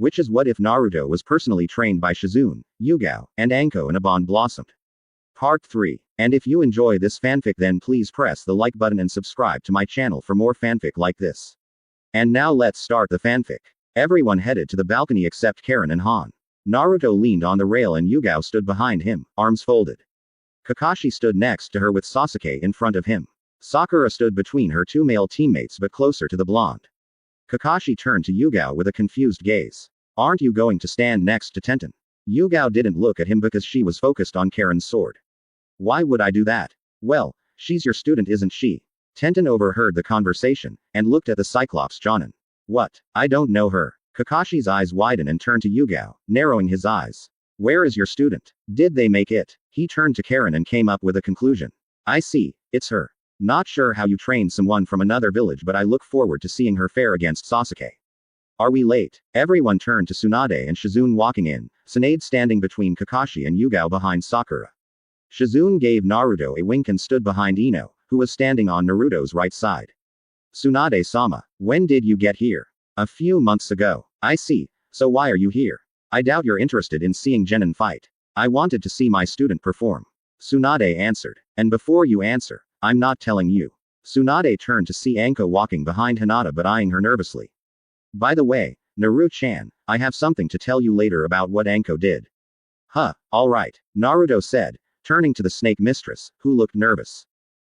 Which is what if Naruto was personally trained by Shizune, Yugao, and Anko and a bond blossomed. Part 3. And if you enjoy this fanfic, then please press the like button and subscribe to my channel for more fanfic like this. And now let's start the fanfic. Everyone headed to the balcony except Karen and Han. Naruto leaned on the rail and Yugao stood behind him, arms folded. Kakashi stood next to her with Sasuke in front of him. Sakura stood between her two male teammates but closer to the blonde. Kakashi turned to Yugao with a confused gaze. Aren't you going to stand next to Tenten? Yugao didn't look at him because she was focused on Karen's sword. Why would I do that? Well, she's your student, isn't she? Tenten overheard the conversation, and looked at the Cyclops Jonin. What? I don't know her. Kakashi's eyes widened and turned to Yugao, narrowing his eyes. Where is your student? Did they make it? He turned to Karen and came up with a conclusion. I see, it's her. Not sure how you trained someone from another village, but I look forward to seeing her fare against Sasuke. Are we late? Everyone turned to Tsunade and Shizune walking in, Tsunade standing between Kakashi and Yugao behind Sakura. Shizune gave Naruto a wink and stood behind Ino, who was standing on Naruto's right side. Tsunade-sama, when did you get here? A few months ago. I see, so why are you here? I doubt you're interested in seeing Genin fight. I wanted to see my student perform. Tsunade answered. And before you answer, I'm not telling you. Tsunade turned to see Anko walking behind Hinata but eyeing her nervously. By the way, Naru-chan, I have something to tell you later about what Anko did. Huh, alright, Naruto said, turning to the snake mistress, who looked nervous.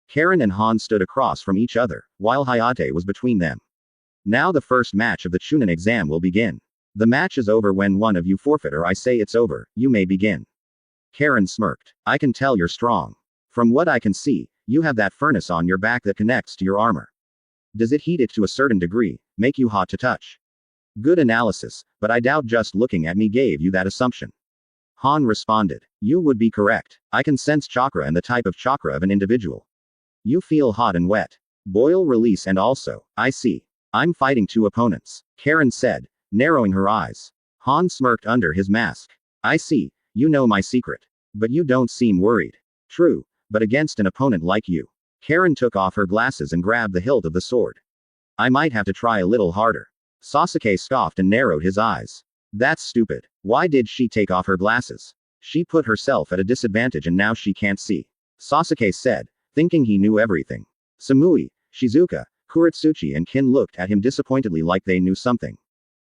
Karen and Han stood across from each other, while Hayate was between them. Now the first match of the Chunin exam will begin. The match is over when one of you forfeit, or I say it's over, you may begin. Karen smirked. I can tell you're strong. From what I can see, you have that furnace on your back that connects to your armor. Does it heat it to a certain degree, make you hot to touch? Good analysis, but I doubt just looking at me gave you that assumption. Han responded. You would be correct. I can sense chakra and the type of chakra of an individual. You feel hot and wet. Boil, release, and also, I see. I'm fighting two opponents, Karen said, narrowing her eyes. Han smirked under his mask. I see, you know my secret. But you don't seem worried. True, but against an opponent like you. Karen took off her glasses and grabbed the hilt of the sword. I might have to try a little harder. Sasuke scoffed and narrowed his eyes. That's stupid. Why did she take off her glasses? She put herself at a disadvantage and now she can't see. Sasuke said, thinking he knew everything. Samui, Shizuka, Kuretsuchi and Kin looked at him disappointedly like they knew something.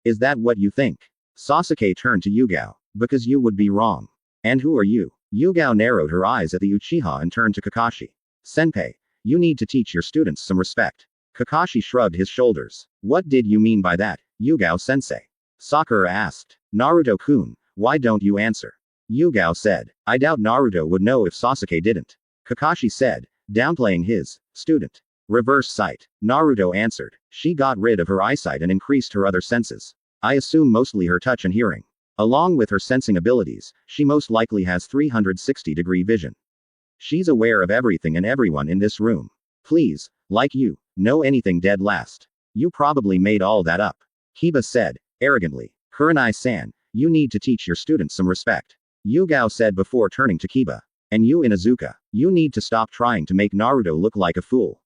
Is that what you think? Sasuke turned to Yugao. Because you would be wrong. And who are you? Yugao narrowed her eyes at the Uchiha and turned to Kakashi. Senpai, you need to teach your students some respect. Kakashi shrugged his shoulders. What did you mean by that, Yugao-sensei? Sakura asked. Naruto-kun, why don't you answer? Yugao said. I doubt Naruto would know if Sasuke didn't. Kakashi said, downplaying his student. Reverse sight. Naruto answered. She got rid of her eyesight and increased her other senses. I assume mostly her touch and hearing. Along with her sensing abilities, she most likely has 360-degree vision. She's aware of everything and everyone in this room. Please, like you, know anything dead last. You probably made all that up. Kiba said, arrogantly. Kurenai-san, you need to teach your students some respect. Yugao said before turning to Kiba. And you Inuzuka, you need to stop trying to make Naruto look like a fool.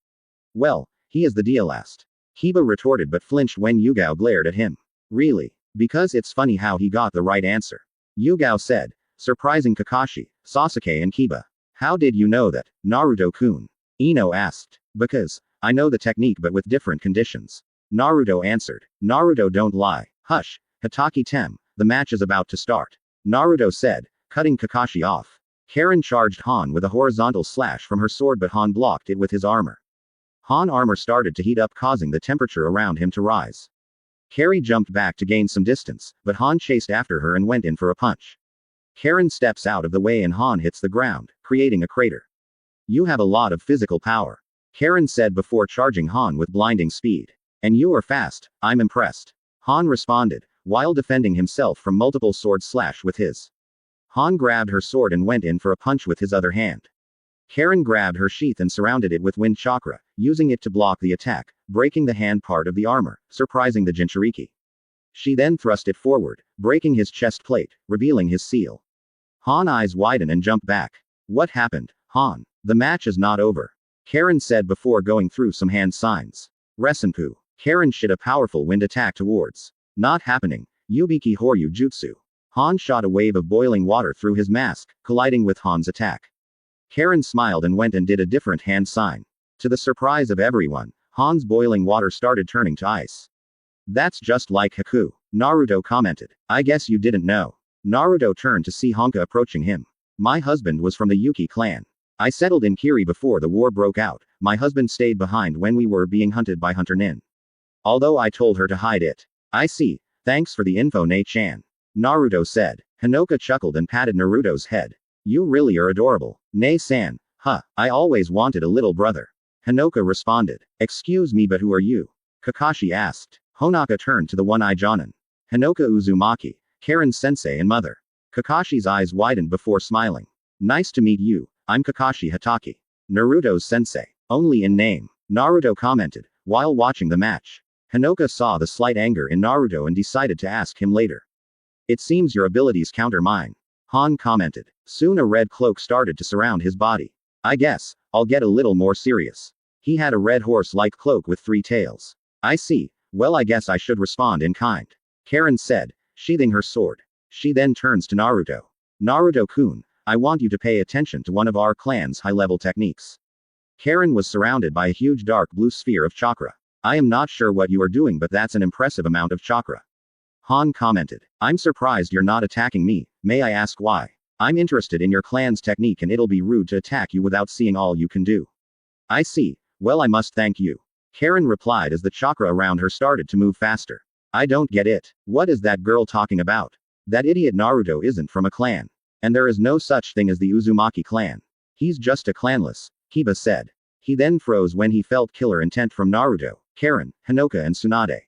Well, he is the dealast. Kiba retorted but flinched when Yugao glared at him. Really? Because it's funny how he got the right answer. Yugao said, surprising Kakashi, Sasuke and Kiba. How did you know that, Naruto-kun? Ino asked. Because, I know the technique but with different conditions. Naruto answered. Naruto don't lie. Hush, Hatake-tem, the match is about to start. Naruto said, cutting Kakashi off. Karen charged Han with a horizontal slash from her sword but Han blocked it with his armor. Han armor started to heat up causing the temperature around him to rise. Kari jumped back to gain some distance, but Han chased after her and went in for a punch. Karen steps out of the way and Han hits the ground, creating a crater. You have a lot of physical power. Karen said before charging Han with blinding speed. And you are fast, I'm impressed. Han responded, while defending himself from multiple sword slash with his. Han grabbed her sword and went in for a punch with his other hand. Karen grabbed her sheath and surrounded it with wind chakra, using it to block the attack, breaking the hand part of the armor, surprising the Jinchuriki. She then thrust it forward, breaking his chest plate, revealing his seal. Han eyes widen and jump back. What happened, Han? The match is not over. Karen said before going through some hand signs. Resenpu. Karen shot a powerful wind attack towards. Not happening. Yubiki Horyu Jutsu. Han shot a wave of boiling water through his mask, colliding with Han's attack. Karen smiled and went and did a different hand sign. To the surprise of everyone, Han's boiling water started turning to ice. That's just like Haku, Naruto commented. I guess you didn't know. Naruto turned to see Honka approaching him. My husband was from the Yuki clan. I settled in Kiri before the war broke out. My husband stayed behind when we were being hunted by Hunter Nin. Although I told her to hide it. I see. Thanks for the info, Nei-chan. Naruto said. Hinoka chuckled and patted Naruto's head. You really are adorable, Nei-san. Huh, I always wanted a little brother. Hinoka responded. Excuse me, but who are you? Kakashi asked. Honaka turned to the one-eyed Jonin. Hinoka Uzumaki, Karen's sensei and mother. Kakashi's eyes widened before smiling. Nice to meet you, I'm Kakashi Hatake. Naruto's sensei. Only in name, Naruto commented, while watching the match. Hinoka saw the slight anger in Naruto and decided to ask him later. It seems your abilities counter mine. Han commented. Soon a red cloak started to surround his body. I guess, I'll get a little more serious. He had a red horse-like cloak with 3 tails. I see, well I guess I should respond in kind. Karen said, sheathing her sword. She then turns to Naruto. Naruto-kun, I want you to pay attention to one of our clan's high-level techniques. Karen was surrounded by a huge dark blue sphere of chakra. I am not sure what you are doing, but that's an impressive amount of chakra. Han commented. I'm surprised you're not attacking me, may I ask why? I'm interested in your clan's technique and it'll be rude to attack you without seeing all you can do. I see, well I must thank you. Karen replied as the chakra around her started to move faster. I don't get it. What is that girl talking about? That idiot Naruto isn't from a clan. And there is no such thing as the Uzumaki clan. He's just a clanless, Kiba said. He then froze when he felt killer intent from Naruto, Karen, Hinoka and Tsunade.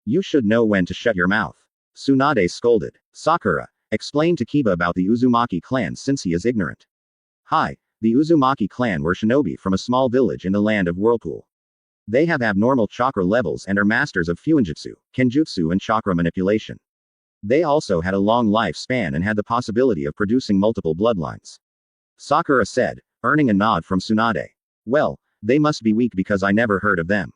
You should know when to shut your mouth. Tsunade scolded. Sakura, explain to Kiba about the Uzumaki clan since he is ignorant. Hi, the Uzumaki clan were shinobi from a small village in the land of Whirlpool. They have abnormal chakra levels and are masters of fuinjutsu, kenjutsu and chakra manipulation. They also had a long lifespan and had the possibility of producing multiple bloodlines. Sakura said, earning a nod from Tsunade. Well, they must be weak because I never heard of them.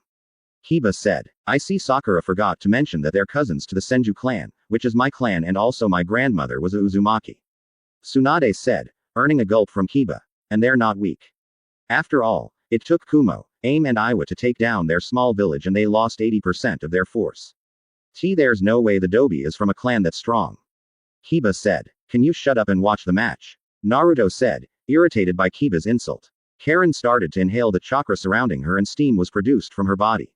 Kiba said, I see Sakura forgot to mention that they're cousins to the Senju clan, which is my clan and also my grandmother was a Uzumaki. Tsunade said, earning a gulp from Kiba. And they're not weak. After all, it took Kumo, Aim and Iwa to take down their small village and they lost 80% of their force. There's no way the Dobi is from a clan that's strong. Kiba said, can you shut up and watch the match? Naruto said, irritated by Kiba's insult. Karen started to inhale the chakra surrounding her and steam was produced from her body.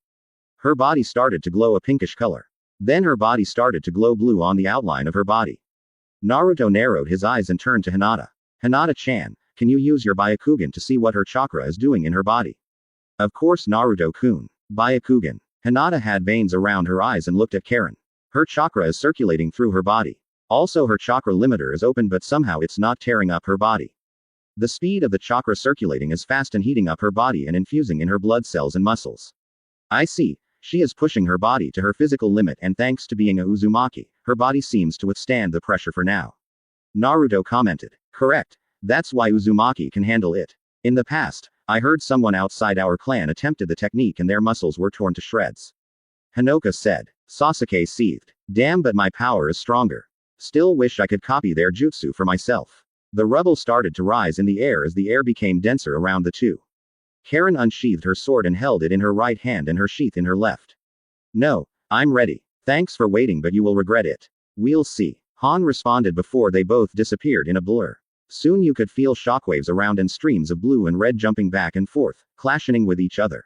Her body started to glow a pinkish color. Then her body started to glow blue on the outline of her body. Naruto narrowed his eyes and turned to Hinata. Hinata-chan, can you use your Byakugan to see what her chakra is doing in her body? Of course Naruto-kun. Byakugan. Hinata had veins around her eyes and looked at Karen. Her chakra is circulating through her body. Also her chakra limiter is open but somehow it's not tearing up her body. The speed of the chakra circulating is fast and heating up her body and infusing in her blood cells and muscles. I see. She is pushing her body to her physical limit and thanks to being a Uzumaki, her body seems to withstand the pressure for now. Naruto commented. Correct. That's why Uzumaki can handle it. In the past, I heard someone outside our clan attempted the technique and their muscles were torn to shreds. Hinoka said. Sasuke seethed. Damn, but my power is stronger. Still wish I could copy their jutsu for myself. The rubble started to rise in the air as the air became denser around the two. Karen unsheathed her sword and held it in her right hand and her sheath in her left. No, I'm ready. Thanks for waiting, but you will regret it. We'll see. Han responded before they both disappeared in a blur. Soon you could feel shockwaves around and streams of blue and red jumping back and forth, clashing with each other.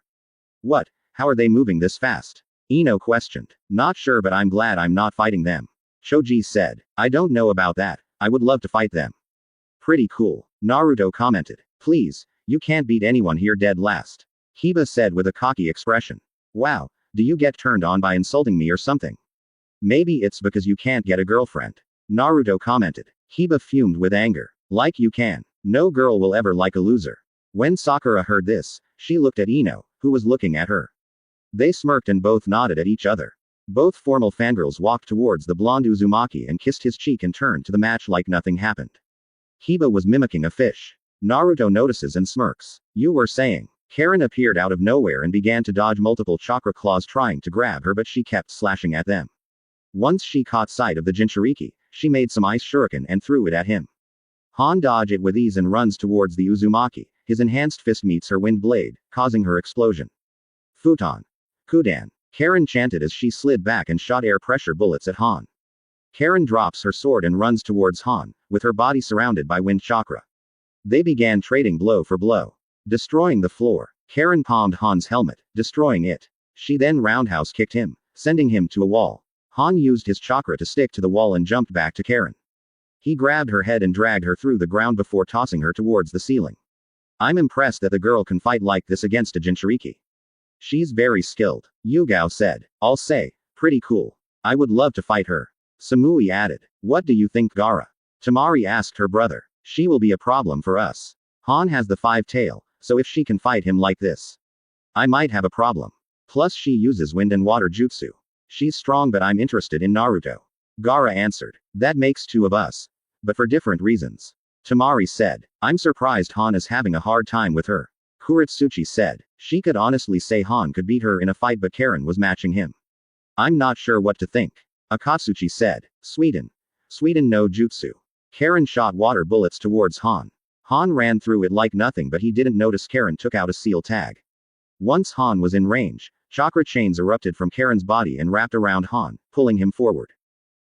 What? How are they moving this fast? Ino questioned. Not sure, but I'm glad I'm not fighting them. Choji said. I don't know about that. I would love to fight them. Pretty cool. Naruto commented. Please, you can't beat anyone here dead last. Kiba said with a cocky expression. Wow, do you get turned on by insulting me or something? Maybe it's because you can't get a girlfriend. Naruto commented. Kiba fumed with anger. Like you can. No girl will ever like a loser. When Sakura heard this, she looked at Ino, who was looking at her. They smirked and both nodded at each other. Both formal fangirls walked towards the blonde Uzumaki and kissed his cheek and turned to the match like nothing happened. Kiba was mimicking a fish. Naruto notices and smirks. You were saying. Karen appeared out of nowhere and began to dodge multiple chakra claws trying to grab her, but she kept slashing at them. Once she caught sight of the Jinchuriki, she made some ice shuriken and threw it at him. Han dodged it with ease and runs towards the Uzumaki. His enhanced fist meets her wind blade, causing her explosion. Futon. Kudan. Karen chanted as she slid back and shot air pressure bullets at Han. Karen drops her sword and runs towards Han, with her body surrounded by wind chakra. They began trading blow for blow. Destroying the floor, Karen palmed Han's helmet, destroying it. She then roundhouse kicked him, sending him to a wall. Han used his chakra to stick to the wall and jumped back to Karen. He grabbed her head and dragged her through the ground before tossing her towards the ceiling. I'm impressed that the girl can fight like this against a Jinchuriki. She's very skilled, Yugao said. I'll say, pretty cool. I would love to fight her. Samui added. What do you think, Gaara? Tamari asked her brother. She will be a problem for us. Han has the 5-tail, so if she can fight him like this, I might have a problem. Plus she uses wind and water jutsu. She's strong, but I'm interested in Naruto. Gaara answered. That makes 2 of us. But for different reasons. Tamari said. I'm surprised Han is having a hard time with her. Kuritsuchi said. She could honestly say Han could beat her in a fight, but Karen was matching him. I'm not sure what to think. Akatsuchi said. Sweden no jutsu. Karen shot water bullets towards Han. Han ran through it like nothing, but he didn't notice Karen took out a seal tag. Once Han was in range, chakra chains erupted from Karen's body and wrapped around Han, pulling him forward.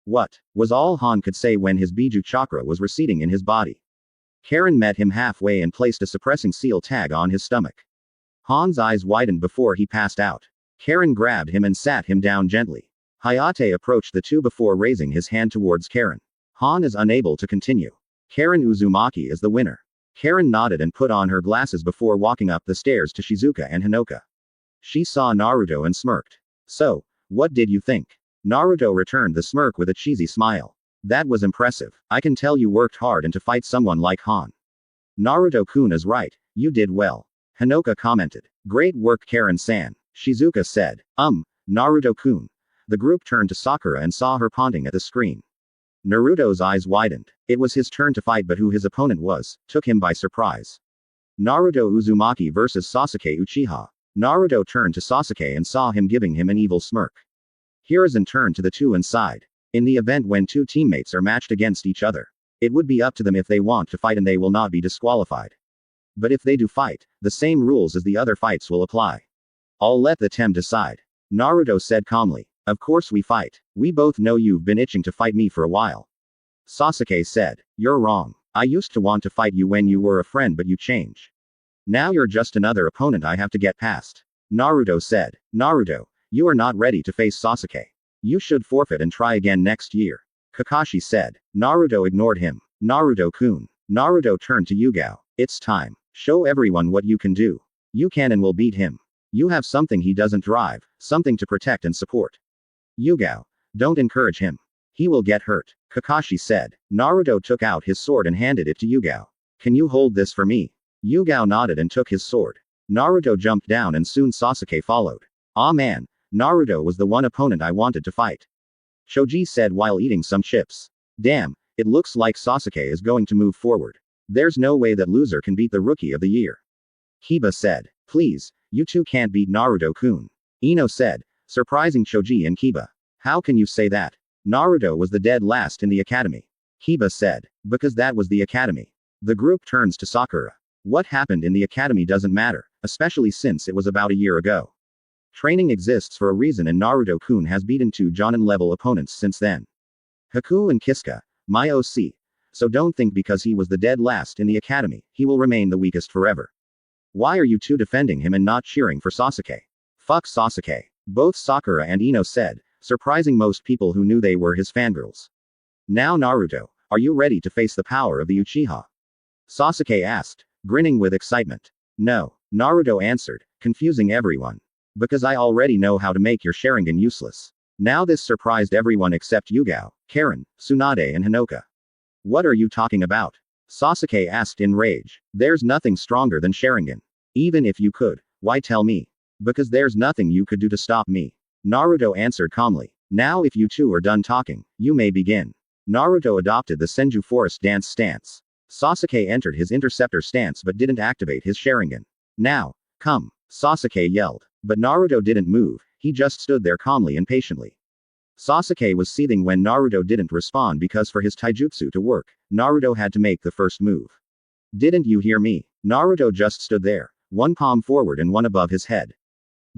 What? Was all Han could say when his Biju chakra was receding in his body. Karen met him halfway and placed a suppressing seal tag on his stomach. Han's eyes widened before he passed out. Karen grabbed him and sat him down gently. Hayate approached the 2 before raising his hand towards Karen. Han is unable to continue. Karen Uzumaki is the winner. Karen nodded and put on her glasses before walking up the stairs to Shizuka and Hinoka. She saw Naruto and smirked. So, what did you think? Naruto returned the smirk with a cheesy smile. That was impressive. I can tell you worked hard and to fight someone like Han. Naruto-kun is right. You did well. Hinoka commented. Great work, Karen-san. Shizuka said. Naruto-kun. The group turned to Sakura and saw her pointing at the screen. Naruto's eyes widened. It was his turn to fight, but who his opponent was, took him by surprise. Naruto Uzumaki versus Sasuke Uchiha. Naruto turned to Sasuke and saw him giving him an evil smirk. Hiruzen turned to the 2 and sighed. In the event when 2 teammates are matched against each other, it would be up to them if they want to fight and they will not be disqualified. But if they do fight, the same rules as the other fights will apply. I'll let the team decide. Naruto said calmly. Of course we fight. We both know you've been itching to fight me for a while. Sasuke said. You're wrong. I used to want to fight you when you were a friend, but you change. Now you're just another opponent I have to get past. Naruto said. Naruto, you are not ready to face Sasuke. You should forfeit and try again next year. Kakashi said. Naruto ignored him. Naruto-kun. Naruto turned to Yugao. It's time. Show everyone what you can do. You can and will beat him. You have something he doesn't drive, something to protect and support. Yugao. Don't encourage him. He will get hurt. Kakashi said. Naruto took out his sword and handed it to Yugao. Can you hold this for me? Yugao nodded and took his sword. Naruto jumped down and soon Sasuke followed. Ah man, Naruto was the one opponent I wanted to fight. Shoji said while eating some chips. Damn, it looks like Sasuke is going to move forward. There's no way that loser can beat the rookie of the year. Kiba said. Please, you 2 can't beat Naruto-kun. Ino said, surprising Shoji and Kiba. How can you say that? Naruto was the dead last in the academy. Kiba said. Because that was the academy. The group turns to Sakura. What happened in the academy doesn't matter, especially since it was about a year ago. Training exists for a reason and Naruto-kun has beaten 2 Jonin-level opponents since then. Haku and Kiska, my OC. So don't think because he was the dead last in the academy, he will remain the weakest forever. Why are you 2 defending him and not cheering for Sasuke? Fuck Sasuke. Both Sakura and Ino said, surprising most people who knew they were his fangirls. Now Naruto, are you ready to face the power of the Uchiha? Sasuke asked, grinning with excitement. No, Naruto answered, confusing everyone. Because I already know how to make your Sharingan useless. Now this surprised everyone except Yugao, Karen, Tsunade and Hinoka. What are you talking about? Sasuke asked in rage. There's nothing stronger than Sharingan. Even if you could, why tell me? Because there's nothing you could do to stop me. Naruto answered calmly. Now if you 2 are done talking, you may begin. Naruto adopted the Senju Forest dance stance. Sasuke entered his interceptor stance but didn't activate his Sharingan. Now, come, Sasuke yelled. But Naruto didn't move, he just stood there calmly and patiently. Sasuke was seething when Naruto didn't respond because for his taijutsu to work, Naruto had to make the first move. Didn't you hear me? Naruto just stood there, one palm forward and one above his head.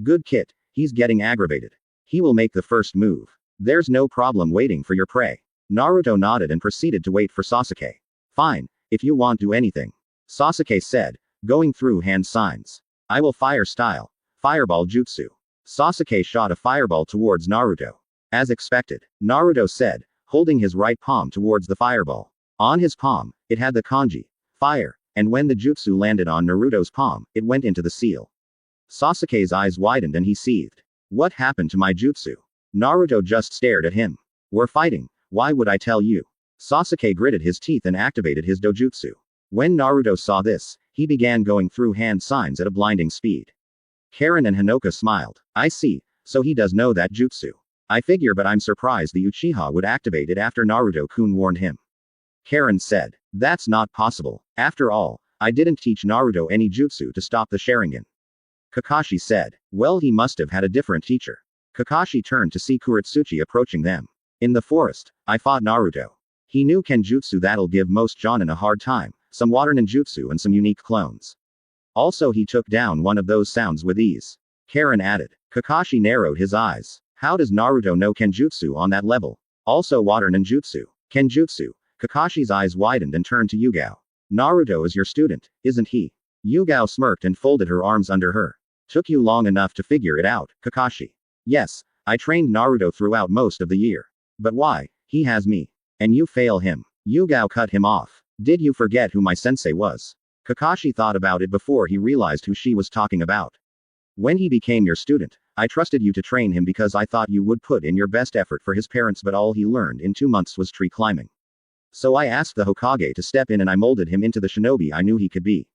Good kid, he's getting aggravated. He will make the first move. There's no problem waiting for your prey. Naruto nodded and proceeded to wait for Sasuke. Fine, if you want do anything. Sasuke said, going through hand signs. I will fire style. Fireball jutsu. Sasuke shot a fireball towards Naruto. As expected, Naruto said, holding his right palm towards the fireball. On his palm, it had the kanji, fire, and when the jutsu landed on Naruto's palm, it went into the seal. Sasuke's eyes widened and he seethed. What happened to my jutsu? Naruto just stared at him. We're fighting, why would I tell you? Sasuke gritted his teeth and activated his dojutsu. When Naruto saw this, he began going through hand signs at a blinding speed. Karen and Hinoka smiled. I see, so he does know that jutsu. I figure, but I'm surprised the Uchiha would activate it after Naruto-kun warned him. Karen said, that's not possible. After all, I didn't teach Naruto any jutsu to stop the Sharingan. Kakashi said, well, he must have had a different teacher. Kakashi turned to see Kuretsuchi approaching them. In the forest, I fought Naruto. He knew Kenjutsu that'll give most Jonin a hard time, some water ninjutsu and some unique clones. Also he took down one of those sounds with ease. Karen added. Kakashi narrowed his eyes. How does Naruto know Kenjutsu on that level? Also water ninjutsu. Kenjutsu. Kakashi's eyes widened and turned to Yugao. Naruto is your student, isn't he? Yugao smirked and folded her arms under her. Took you long enough to figure it out, Kakashi. Yes, I trained Naruto throughout most of the year. But why? He has me. And you fail him. Yugao cut him off. Did you forget who my sensei was? Kakashi thought about it before he realized who she was talking about. When he became your student, I trusted you to train him because I thought you would put in your best effort for his parents, but all he learned in 2 months was tree climbing. So I asked the Hokage to step in and I molded him into the shinobi I knew he could be.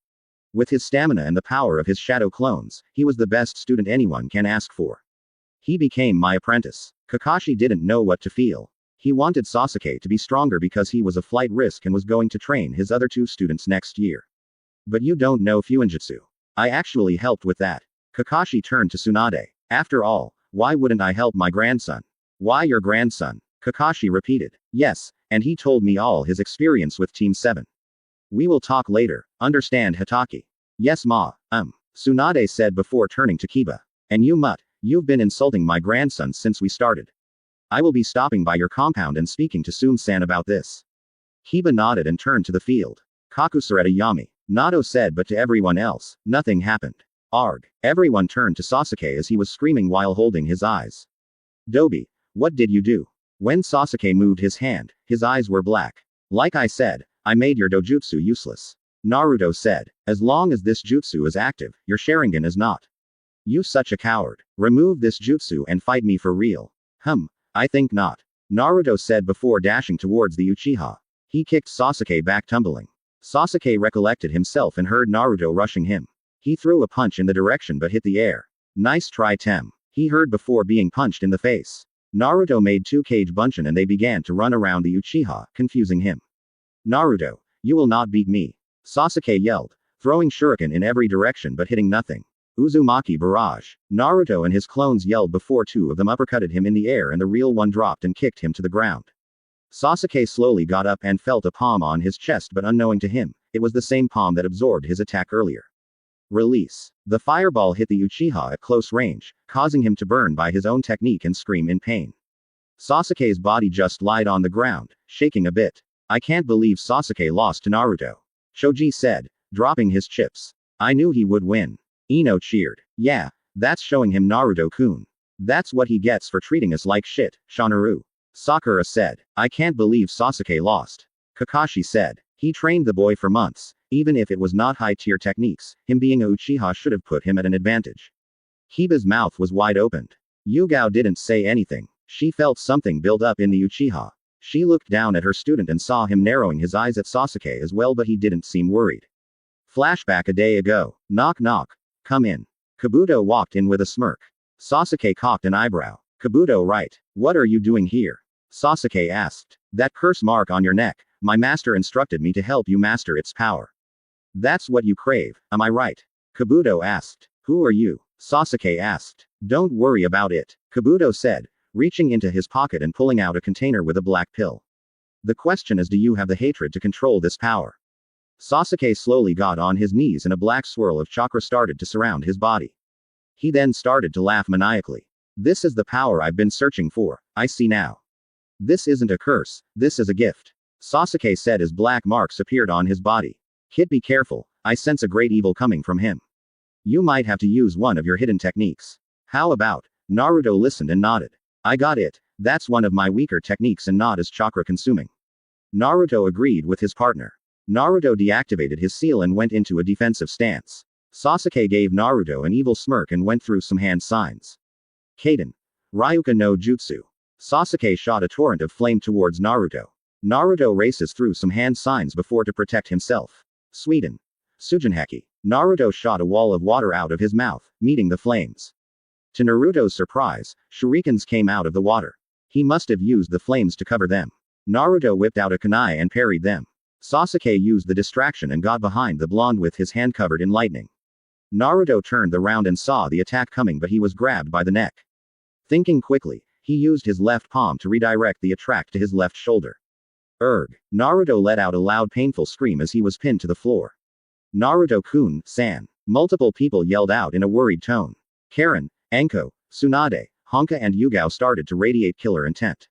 With his stamina and the power of his shadow clones, he was the best student anyone can ask for. He became my apprentice. Kakashi didn't know what to feel. He wanted Sasuke to be stronger because he was a flight risk and was going to train his other 2 students next year. But you don't know Fuinjutsu. I actually helped with that. Kakashi turned to Tsunade. After all, why wouldn't I help my grandson? Why your grandson? Kakashi repeated. Yes, and he told me all his experience with Team 7. We will talk later, understand Hatake? Yes ma, Tsunade said before turning to Kiba. And you mutt, you've been insulting my grandson since we started. I will be stopping by your compound and speaking to Sum-san about this. Kiba nodded and turned to the field. Kakusareta Yami. Nato said, but to everyone else, nothing happened. Arg. Everyone turned to Sasuke as he was screaming while holding his eyes. Dobi, what did you do? When Sasuke moved his hand, his eyes were black. Like I said, I made your dojutsu useless. Naruto said, as long as this jutsu is active, your Sharingan is not. You such a coward. Remove this jutsu and fight me for real. I think not. Naruto said before dashing towards the Uchiha. He kicked Sasuke back tumbling. Sasuke recollected himself and heard Naruto rushing him. He threw a punch in the direction but hit the air. Nice try Tem. He heard before being punched in the face. Naruto made 2 Kage Bunshin and they began to run around the Uchiha, confusing him. Naruto, you will not beat me. Sasuke yelled, throwing shuriken in every direction but hitting nothing. Uzumaki barrage. Naruto and his clones yelled before 2 of them uppercutted him in the air and the real one dropped and kicked him to the ground. Sasuke slowly got up and felt a palm on his chest, but unknowing to him, it was the same palm that absorbed his attack earlier. Release. The fireball hit the Uchiha at close range, causing him to burn by his own technique and scream in pain. Sasuke's body just lied on the ground, shaking a bit. I can't believe Sasuke lost to Naruto. Shoji said, dropping his chips. I knew he would win. Ino cheered. Yeah, that's showing him Naruto-kun. That's what he gets for treating us like shit, Shanaru. Sakura said, I can't believe Sasuke lost. Kakashi said, he trained the boy for months, even if it was not high-tier techniques, him being a Uchiha should have put him at an advantage. Kiba's mouth was wide opened. Yugao didn't say anything. She felt something build up in the Uchiha. She looked down at her student and saw him narrowing his eyes at Sasuke as well, but he didn't seem worried. Flashback a day ago. Knock knock. Come in. Kabuto walked in with a smirk. Sasuke cocked an eyebrow. Kabuto right. What are you doing here? Sasuke asked. That curse mark on your neck, my master instructed me to help you master its power. That's what you crave, am I right? Kabuto asked. Who are you? Sasuke asked. Don't worry about it, Kabuto said, reaching into his pocket and pulling out a container with a black pill. The question is, do you have the hatred to control this power? Sasuke slowly got on his knees and a black swirl of chakra started to surround his body. He then started to laugh maniacally. This is the power I've been searching for, I see now. This isn't a curse, this is a gift. Sasuke said as black marks appeared on his body. Kid, be careful, I sense a great evil coming from him. You might have to use one of your hidden techniques. How about? Naruto listened and nodded. I got it, that's one of my weaker techniques and not as chakra consuming. Naruto agreed with his partner. Naruto deactivated his seal and went into a defensive stance. Sasuke gave Naruto an evil smirk and went through some hand signs. Kaden. Ryuka no Jutsu. Sasuke shot a torrent of flame towards Naruto. Naruto races through some hand signs before to protect himself. Sweden. Sujinheki. Naruto shot a wall of water out of his mouth, meeting the flames. To Naruto's surprise, shurikens came out of the water. He must have used the flames to cover them. Naruto whipped out a kunai and parried them. Sasuke used the distraction and got behind the blonde with his hand covered in lightning. Naruto turned around and saw the attack coming, but he was grabbed by the neck. Thinking quickly, he used his left palm to redirect the attack to his left shoulder. Erg. Naruto let out a loud painful scream as he was pinned to the floor. Naruto-kun, san. Multiple people yelled out in a worried tone. Karen, Anko, Tsunade, Honka and Yugao started to radiate killer intent.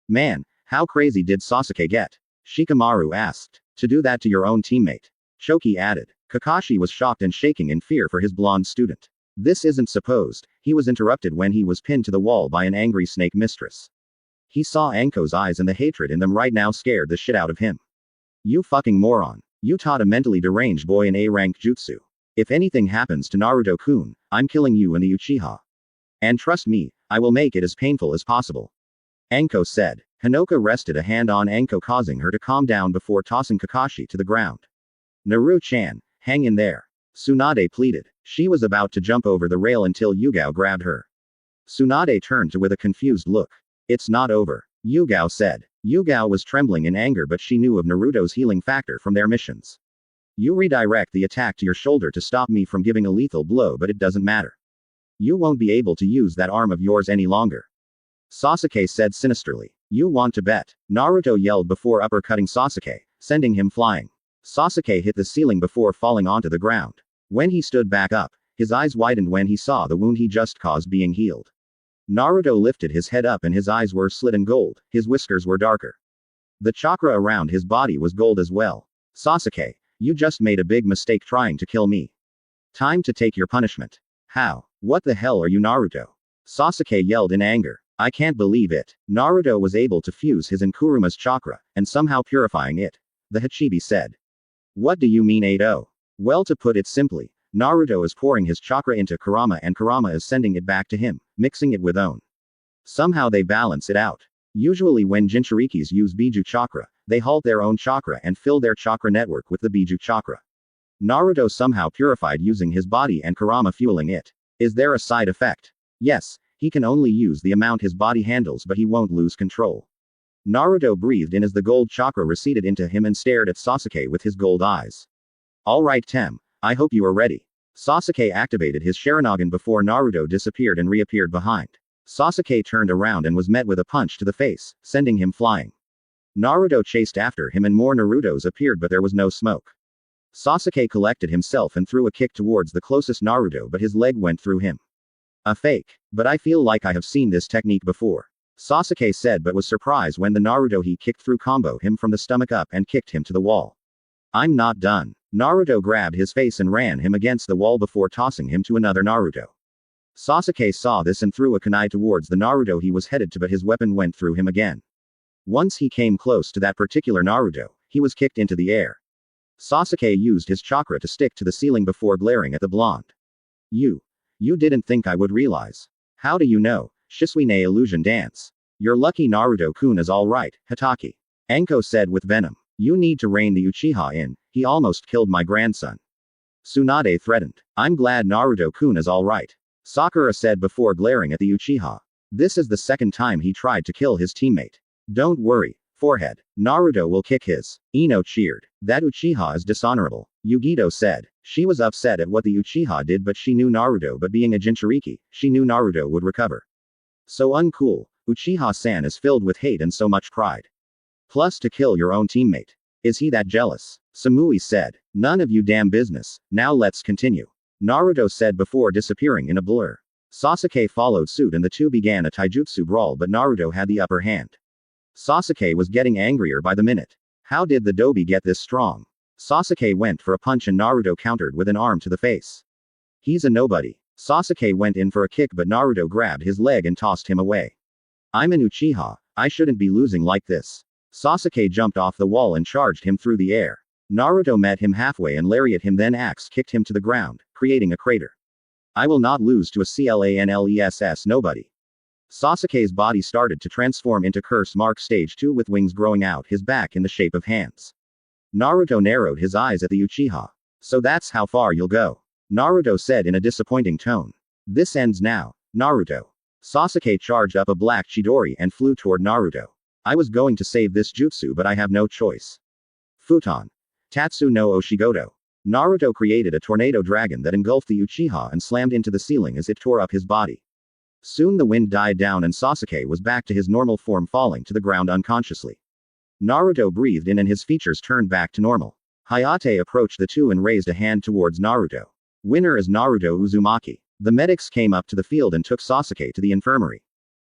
Man, how crazy did Sasuke get? Shikamaru asked. To do that to your own teammate. Choki added. Kakashi was shocked and shaking in fear for his blonde student. This isn't supposed. He was interrupted when he was pinned to the wall by an angry snake mistress. He saw Anko's eyes and the hatred in them right now scared the shit out of him. You fucking moron. You taught a mentally deranged boy an A-rank jutsu. If anything happens to Naruto-kun, I'm killing you and the Uchiha. And trust me, I will make it as painful as possible. Anko said. Hinoka rested a hand on Anko, causing her to calm down before tossing Kakashi to the ground. Naru-chan, hang in there. Tsunade pleaded. She was about to jump over the rail until Yugao grabbed her. Tsunade turned to with a confused look. It's not over, Yugao said. Yugao was trembling in anger, but she knew of Naruto's healing factor from their missions. You redirect the attack to your shoulder to stop me from giving a lethal blow, but it doesn't matter. You won't be able to use that arm of yours any longer. Sasuke said sinisterly. You want to bet? Naruto yelled before uppercutting Sasuke, sending him flying. Sasuke hit the ceiling before falling onto the ground. When he stood back up, his eyes widened when he saw the wound he just caused being healed. Naruto lifted his head up and his eyes were slit in gold, his whiskers were darker. The chakra around his body was gold as well. Sasuke, you just made a big mistake trying to kill me. Time to take your punishment. How? What the hell are you, Naruto? Sasuke yelled in anger. I can't believe it. Naruto was able to fuse his and Kuruma's chakra, and somehow purifying it. The Hachibi said. What do you mean 8-0? Well, to put it simply, Naruto is pouring his chakra into Kurama and Kurama is sending it back to him, mixing it with own. Somehow they balance it out. Usually when Jinchurikis use Biju chakra, they halt their own chakra and fill their chakra network with the Biju chakra. Naruto somehow purified using his body and Kurama fueling it. Is there a side effect? Yes, he can only use the amount his body handles, but he won't lose control. Naruto breathed in as the gold chakra receded into him and stared at Sasuke with his gold eyes. Alright Tem, I hope you are ready. Sasuke activated his Sharingan before Naruto disappeared and reappeared behind. Sasuke turned around and was met with a punch to the face, sending him flying. Naruto chased after him and more Narutos appeared, but there was no smoke. Sasuke collected himself and threw a kick towards the closest Naruto, but his leg went through him. A fake. But I feel like I have seen this technique before. Sasuke said, but was surprised when the Naruto he kicked through combo him from the stomach up and kicked him to the wall. I'm not done. Naruto grabbed his face and ran him against the wall before tossing him to another Naruto. Sasuke saw this and threw a kunai towards the Naruto he was headed to, but his weapon went through him again. Once he came close to that particular Naruto, he was kicked into the air. Sasuke used his chakra to stick to the ceiling before glaring at the blonde. You didn't think I would realize. How do you know? Shizune illusion dance. You're lucky Naruto-kun is alright, Hatake. Anko said with venom. You need to rein the Uchiha in, he almost killed my grandson. Tsunade threatened. I'm glad Naruto-kun is alright. Sakura said before glaring at the Uchiha. This is the second time he tried to kill his teammate. Don't worry, forehead. Naruto will kick his. Ino cheered. That Uchiha is dishonorable. Yugito said. She was upset at what the Uchiha did, but she knew Naruto, but being a Jinchuriki, she knew Naruto would recover. So uncool. Uchiha-san is filled with hate and so much pride. Plus to kill your own teammate. Is he that jealous? Samui said. None of you damn business, now let's continue. Naruto said before disappearing in a blur. Sasuke followed suit and the two began a taijutsu brawl, but Naruto had the upper hand. Sasuke was getting angrier by the minute. How did the Dobi get this strong? Sasuke went for a punch and Naruto countered with an arm to the face. He's a nobody. Sasuke went in for a kick but Naruto grabbed his leg and tossed him away. I'm an Uchiha, I shouldn't be losing like this. Sasuke jumped off the wall and charged him through the air. Naruto met him halfway and lariat him, then axe kicked him to the ground, creating a crater. I will not lose to a clanless nobody. Sasuke's body started to transform into Curse Mark Stage 2 with wings growing out his back in the shape of hands. Naruto narrowed his eyes at the Uchiha. So that's how far you'll go. Naruto said in a disappointing tone. This ends now, Naruto. Sasuke charged up a black Chidori and flew toward Naruto. I was going to save this jutsu but I have no choice. Futon. Tatsu no Oshigoto. Naruto created a tornado dragon that engulfed the Uchiha and slammed into the ceiling as it tore up his body. Soon the wind died down and Sasuke was back to his normal form, falling to the ground unconsciously. Naruto breathed in and his features turned back to normal. Hayate approached the two and raised a hand towards Naruto. Winner is Naruto Uzumaki. The medics came up to the field and took Sasuke to the infirmary.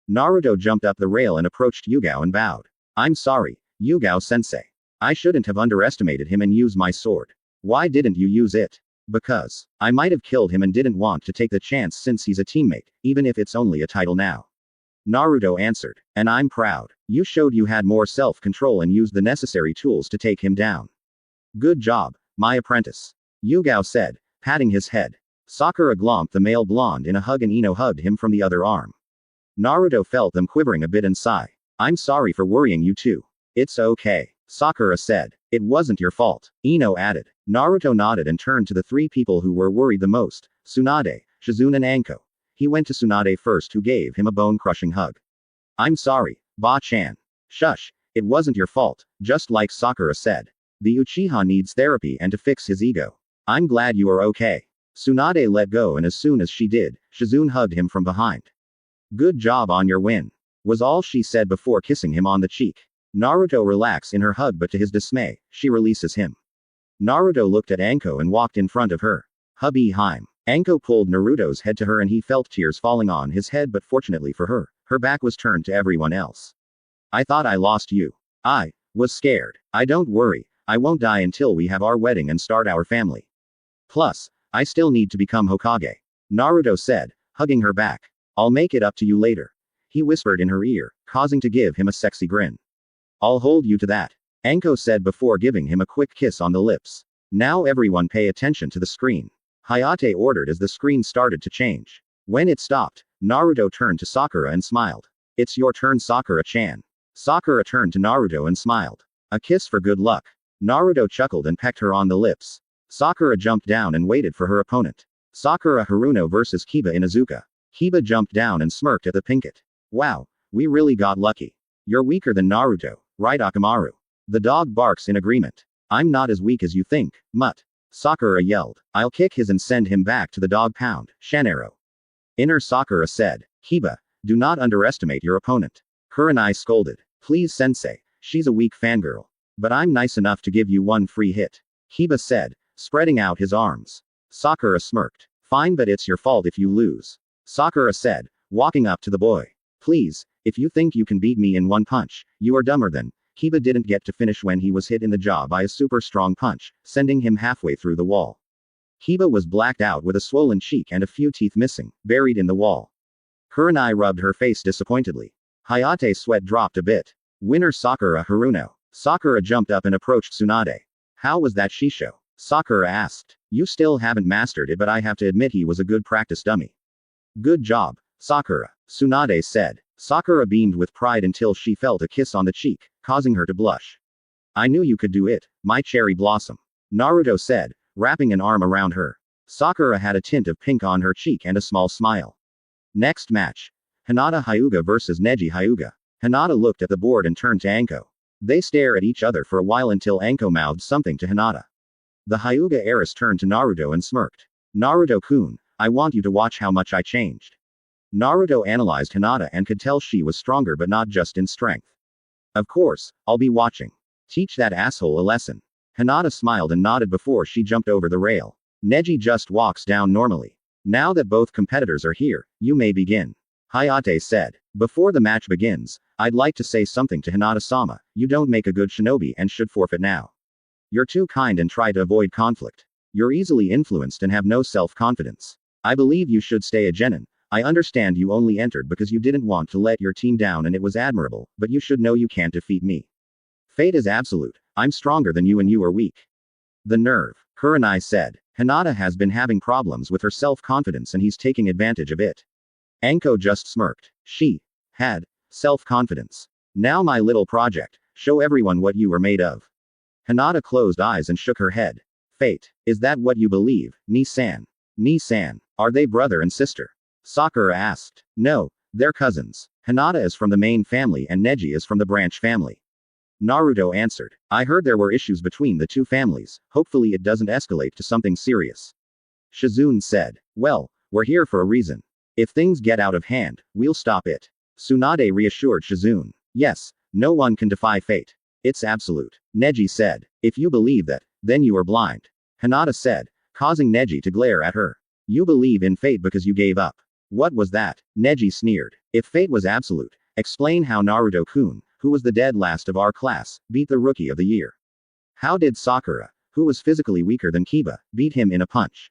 Naruto jumped up the rail and approached Yugao and bowed. I'm sorry, Yugao-sensei. I shouldn't have underestimated him and used my sword. Why didn't you use it? Because I might have killed him and didn't want to take the chance since he's a teammate, even if it's only a title now. Naruto answered. And I'm proud. You showed you had more self-control and used the necessary tools to take him down. Good job, my apprentice. Yugao said, patting his head. Sakura glomped the male blonde in a hug and Ino hugged him from the other arm. Naruto felt them quivering a bit and sigh. I'm sorry for worrying you too. It's okay, Sakura said. It wasn't your fault, Ino added. Naruto nodded and turned to the three people who were worried the most, Tsunade, Shizune and Anko. He went to Tsunade first, who gave him a bone-crushing hug. I'm sorry, Ba-chan. Shush, it wasn't your fault, just like Sakura said. The Uchiha needs therapy and to fix his ego. I'm glad you are okay. Tsunade let go and as soon as she did, Shizune hugged him from behind. Good job on your win, was all she said before kissing him on the cheek. Naruto relaxed in her hug but to his dismay, she releases him. Naruto looked at Anko and walked in front of her. Hubby Heim. Anko pulled Naruto's head to her and he felt tears falling on his head, but fortunately for her, her back was turned to everyone else. I thought I lost you. I was scared. Don't worry, I won't die until we have our wedding and start our family. Plus, I still need to become Hokage. Naruto said, hugging her back. I'll make it up to you later. He whispered in her ear, causing to give him a sexy grin. I'll hold you to that, Anko said before giving him a quick kiss on the lips. Now everyone pay attention to the screen. Hayate ordered as the screen started to change. When it stopped, Naruto turned to Sakura and smiled. It's your turn, Sakura-chan. Sakura turned to Naruto and smiled. A kiss for good luck. Naruto chuckled and pecked her on the lips. Sakura jumped down and waited for her opponent. Sakura Haruno vs Kiba Inuzuka. Kiba jumped down and smirked at the pinkett. Wow, we really got lucky. You're weaker than Naruto, right, Akamaru? The dog barks in agreement. I'm not as weak as you think, mutt. Sakura yelled. I'll kick his and send him back to the dog pound, Shanero. Inner Sakura said. Kiba, do not underestimate your opponent. Kurenai scolded. Please sensei, she's a weak fangirl. But I'm nice enough to give you one free hit. Kiba said, spreading out his arms. Sakura smirked. Fine, but it's your fault if you lose. Sakura said, walking up to the boy. Please, if you think you can beat me in one punch, you are dumber than. Kiba didn't get to finish when he was hit in the jaw by a super strong punch, sending him halfway through the wall. Kiba was blacked out with a swollen cheek and a few teeth missing, buried in the wall. Kurenai rubbed her face disappointedly. Hayate's sweat dropped a bit. Winner Sakura Haruno. Sakura jumped up and approached Tsunade. How was that shisho? Sakura asked. You still haven't mastered it, but I have to admit he was a good practice dummy. Good job, Sakura, Tsunade said. Sakura beamed with pride until she felt a kiss on the cheek, causing her to blush. I knew you could do it, my cherry blossom. Naruto said, wrapping an arm around her. Sakura had a tint of pink on her cheek and a small smile. Next match. Hinata Hyuga vs Neji Hyuga. Hinata looked at the board and turned to Anko. They stare at each other for a while until Anko mouthed something to Hinata. The Hyuga heiress turned to Naruto and smirked. Naruto-kun, I want you to watch how much I changed. Naruto analyzed Hinata and could tell she was stronger but not just in strength. Of course, I'll be watching. Teach that asshole a lesson. Hinata smiled and nodded before she jumped over the rail. Neji just walks down normally. Now that both competitors are here, you may begin. Hayate said. Before the match begins, I'd like to say something to Hinata-sama. You don't make a good shinobi and should forfeit now. You're too kind and try to avoid conflict. You're easily influenced and have no self-confidence. I believe you should stay a genin. I understand you only entered because you didn't want to let your team down and it was admirable, but you should know you can't defeat me. Fate is absolute. I'm stronger than you and you are weak. The nerve, Kurenai said. Hinata has been having problems with her self-confidence and he's taking advantage of it. Anko just smirked. She had self-confidence. Now my little project, show everyone what you are made of. Hinata closed eyes and shook her head. Fate, is that what you believe, Ni-san? Ni-san, are they brother and sister? Sakura asked. No, they're cousins. Hinata is from the main family and Neji is from the branch family. Naruto answered. I heard there were issues between the two families, hopefully it doesn't escalate to something serious. Shizune said. Well, we're here for a reason. If things get out of hand, we'll stop it. Tsunade reassured Shizune. Yes, no one can defy fate. It's absolute. Neji said. If you believe that, then you are blind. Hinata said, causing Neji to glare at her. You believe in fate because you gave up. What was that? Neji sneered. If fate was absolute, explain how Naruto-kun, who was the dead last of our class, beat the rookie of the year. How did Sakura, who was physically weaker than Kiba, beat him in a punch?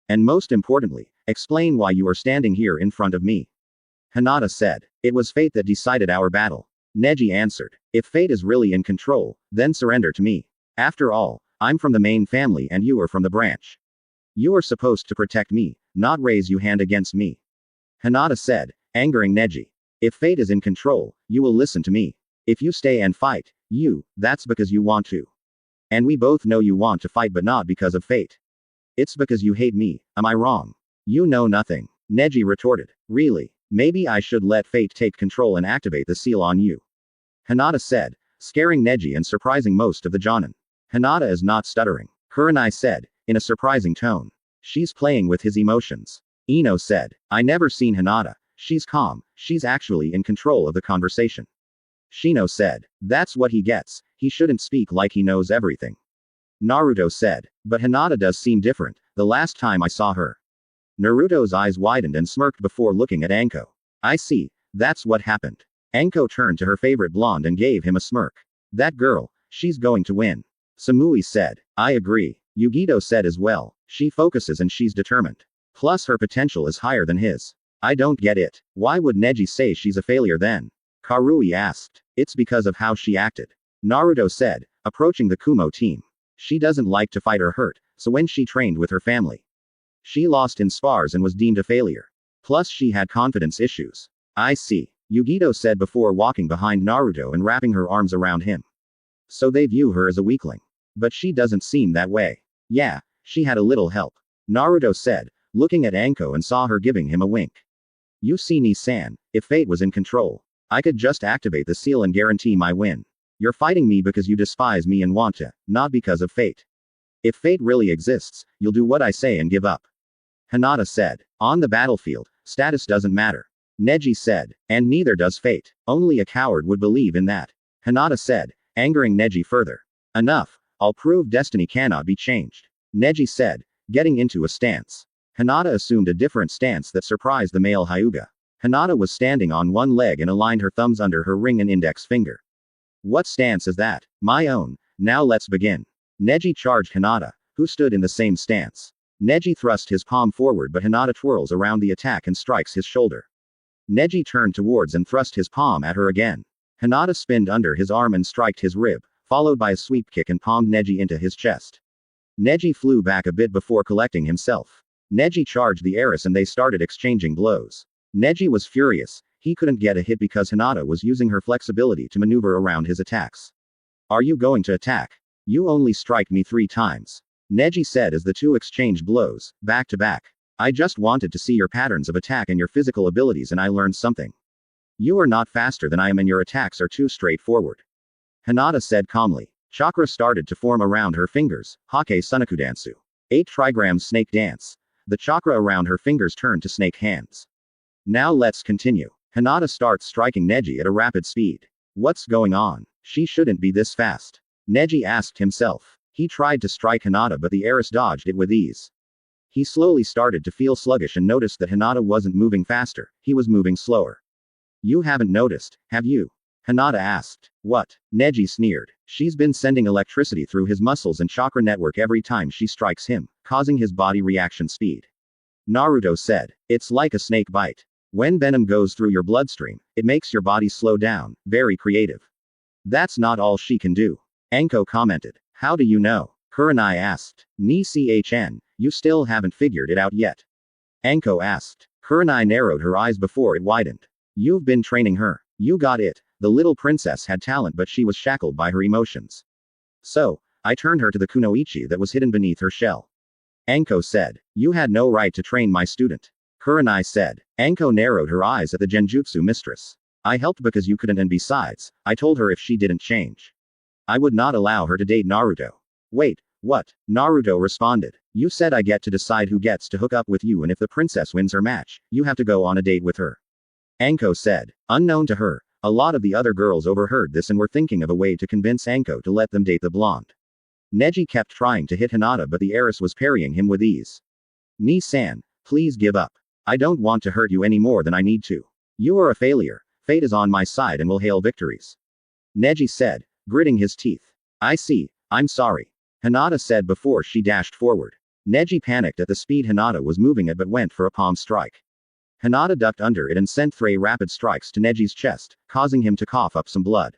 And most importantly, explain why you are standing here in front of me. Hinata said. It was fate that decided our battle. Neji answered. If fate is really in control, then surrender to me. After all, I'm from the main family and you are from the branch. You are supposed to protect me, not raise your hand against me. Hinata said, angering Neji. If fate is in control, you will listen to me. If you stay and fight, that's because you want to. And we both know you want to fight but not because of fate. It's because you hate me, am I wrong? You know nothing. Neji retorted. Really? Maybe I should let fate take control and activate the seal on you. Hinata said, scaring Neji and surprising most of the jonin. Hinata is not stuttering. Kurenai said, in a surprising tone. She's playing with his emotions. Ino said, I never seen Hinata. She's calm, she's actually in control of the conversation. Shino said, that's what he gets, he shouldn't speak like he knows everything. Naruto said, but Hinata does seem different, the last time I saw her. Naruto's eyes widened and smirked before looking at Anko. I see, that's what happened. Anko turned to her favorite blonde and gave him a smirk. That girl, she's going to win. Samui said, I agree. Yugito said as well, she focuses and she's determined. Plus her potential is higher than his. I don't get it. Why would Neji say she's a failure then? Karui asked. It's because of how she acted. Naruto said, approaching the Kumo team. She doesn't like to fight or hurt, so when she trained with her family, she lost in spars and was deemed a failure. Plus she had confidence issues. I see. Yugito said before walking behind Naruto and wrapping her arms around him. So they view her as a weakling. But she doesn't seem that way. Yeah, she had a little help. Naruto said, looking at Anko and saw her giving him a wink. You see Ni-san, if fate was in control, I could just activate the seal and guarantee my win. You're fighting me because you despise me and want to, not because of fate. If fate really exists, you'll do what I say and give up. Hinata said, on the battlefield, status doesn't matter. Neji said, and neither does fate. Only a coward would believe in that. Hinata said, angering Neji further. Enough, I'll prove destiny cannot be changed. Neji said, getting into a stance. Hinata assumed a different stance that surprised the male Hyuga. Hinata was standing on one leg and aligned her thumbs under her ring and index finger. What stance is that? My own. Now let's begin. Neji charged Hinata, who stood in the same stance. Neji thrust his palm forward but Hinata twirls around the attack and strikes his shoulder. Neji turned towards and thrust his palm at her again. Hinata spinned under his arm and striked his rib, followed by a sweep kick and palmed Neji into his chest. Neji flew back a bit before collecting himself. Neji charged the heiress and they started exchanging blows. Neji was furious, he couldn't get a hit because Hinata was using her flexibility to maneuver around his attacks. Are you going to attack? You only strike me 3 times. Neji said as the two exchanged blows, back to back. I just wanted to see your patterns of attack and your physical abilities and I learned something. You are not faster than I am and your attacks are too straightforward. Hinata said calmly. Chakra started to form around her fingers, Hake Sunakudansu. 8 trigrams snake dance. The chakra around her fingers turned to snake hands. Now let's continue. Hinata starts striking Neji at a rapid speed. What's going on? She shouldn't be this fast. Neji asked himself. He tried to strike Hinata but the heiress dodged it with ease. He slowly started to feel sluggish and noticed that Hinata wasn't moving faster, he was moving slower. You haven't noticed, have you? Hinata asked. What? Neji sneered. She's been sending electricity through his muscles and chakra network every time she strikes him, causing his body reaction speed. Naruto said. It's like a snake bite. When venom goes through your bloodstream, it makes your body slow down. Very creative. That's not all she can do. Anko commented. How do you know? Kurenai asked. Ni chn, you still haven't figured it out yet. Anko asked. Kurenai narrowed her eyes before it widened. You've been training her. You got it. The little princess had talent but she was shackled by her emotions. So, I turned her to the kunoichi that was hidden beneath her shell. Anko said. You had no right to train my student. Kurenai said. Anko narrowed her eyes at the genjutsu mistress. I helped because you couldn't, and besides, I told her if she didn't change, I would not allow her to date Naruto. Wait, what? Naruto responded. You said I get to decide who gets to hook up with you, and if the princess wins her match, you have to go on a date with her. Anko said. Unknown to her, a lot of the other girls overheard this and were thinking of a way to convince Anko to let them date the blonde. Neji kept trying to hit Hinata but the heiress was parrying him with ease. Ni-san, please give up. I don't want to hurt you any more than I need to. You are a failure. Fate is on my side and will hail victories. Neji said, gritting his teeth. I see, I'm sorry. Hinata said before she dashed forward. Neji panicked at the speed Hinata was moving at but went for a palm strike. Hinata ducked under it and sent 3 rapid strikes to Neji's chest, causing him to cough up some blood.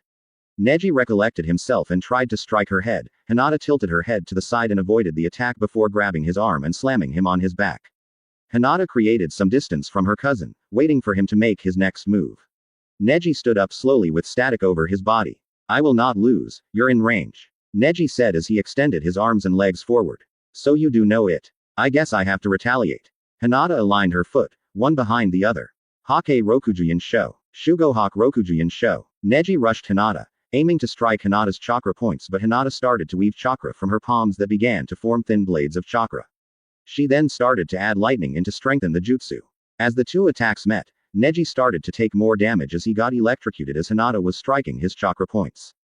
Neji recollected himself and tried to strike her head. Hinata tilted her head to the side and avoided the attack before grabbing his arm and slamming him on his back. Hinata created some distance from her cousin, waiting for him to make his next move. Neji stood up slowly with static over his body. I will not lose, you're in range. Neji said as he extended his arms and legs forward. So you do know it. I guess I have to retaliate. Hinata aligned her foot, one behind the other. Hake Rokujuin Sho. Shugohak Rokujuin Sho. Neji rushed Hinata, aiming to strike Hinata's chakra points, but Hinata started to weave chakra from her palms that began to form thin blades of chakra. She then started to add lightning in to strengthen the jutsu. As the two attacks met, Neji started to take more damage as he got electrocuted as Hinata was striking his chakra points.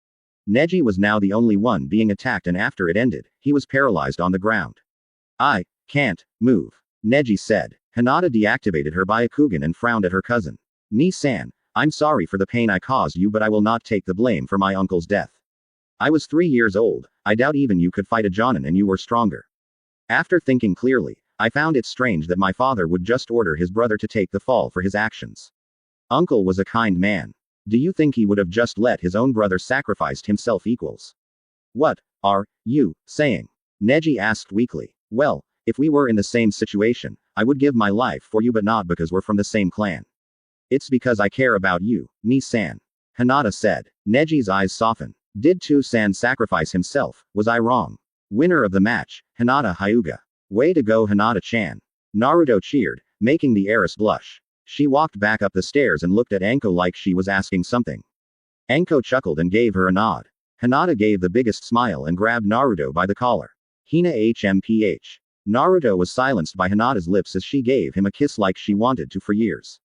Neji was now the only one being attacked, and after it ended, he was paralyzed on the ground. I can't move, Neji said. Hinata deactivated her Byakugan and frowned at her cousin. Ni-san, I'm sorry for the pain I caused you, but I will not take the blame for my uncle's death. I was 3 years old, I doubt even you could fight a Jonin and you were stronger. After thinking clearly, I found it strange that my father would just order his brother to take the fall for his actions. Uncle was a kind man. Do you think he would have just let his own brother sacrifice himself equals? What are you saying? Neji asked weakly. Well, if we were in the same situation, I would give my life for you, but not because we're from the same clan. It's because I care about you, Ni-san. Hinata said. Neji's eyes softened. Did Tu-san sacrifice himself? Was I wrong? Winner of the match, Hinata Hyuga. Way to go, Hinata-chan. Naruto cheered, making the heiress blush. She walked back up the stairs and looked at Anko like she was asking something. Anko chuckled and gave her a nod. Hinata gave the biggest smile and grabbed Naruto by the collar. Hina HMPH. Naruto was silenced by Hinata's lips as she gave him a kiss like she wanted to for years.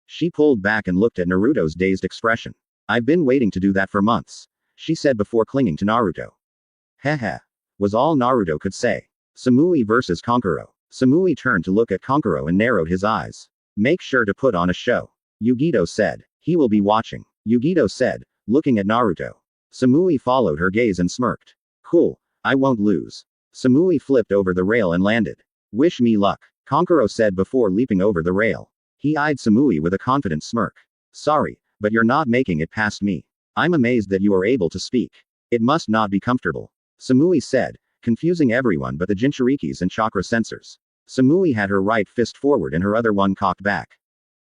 She pulled back and looked at Naruto's dazed expression. I've been waiting to do that for months, she said before clinging to Naruto. Heh, was all Naruto could say. Samui versus Kankuro. Samui turned to look at Kankuro and narrowed his eyes. Make sure to put on a show, Yugito said. He will be watching, Yugito said, looking at Naruto. Samui followed her gaze and smirked. Cool, I won't lose. Samui flipped over the rail and landed. Wish me luck, Kankuro said before leaping over the rail. He eyed Samui with a confident smirk. Sorry, but you're not making it past me. I'm amazed that you are able to speak. It must not be comfortable, Samui said, confusing everyone but the Jinchurikis and chakra sensors. Samui had her right fist forward and her other one cocked back.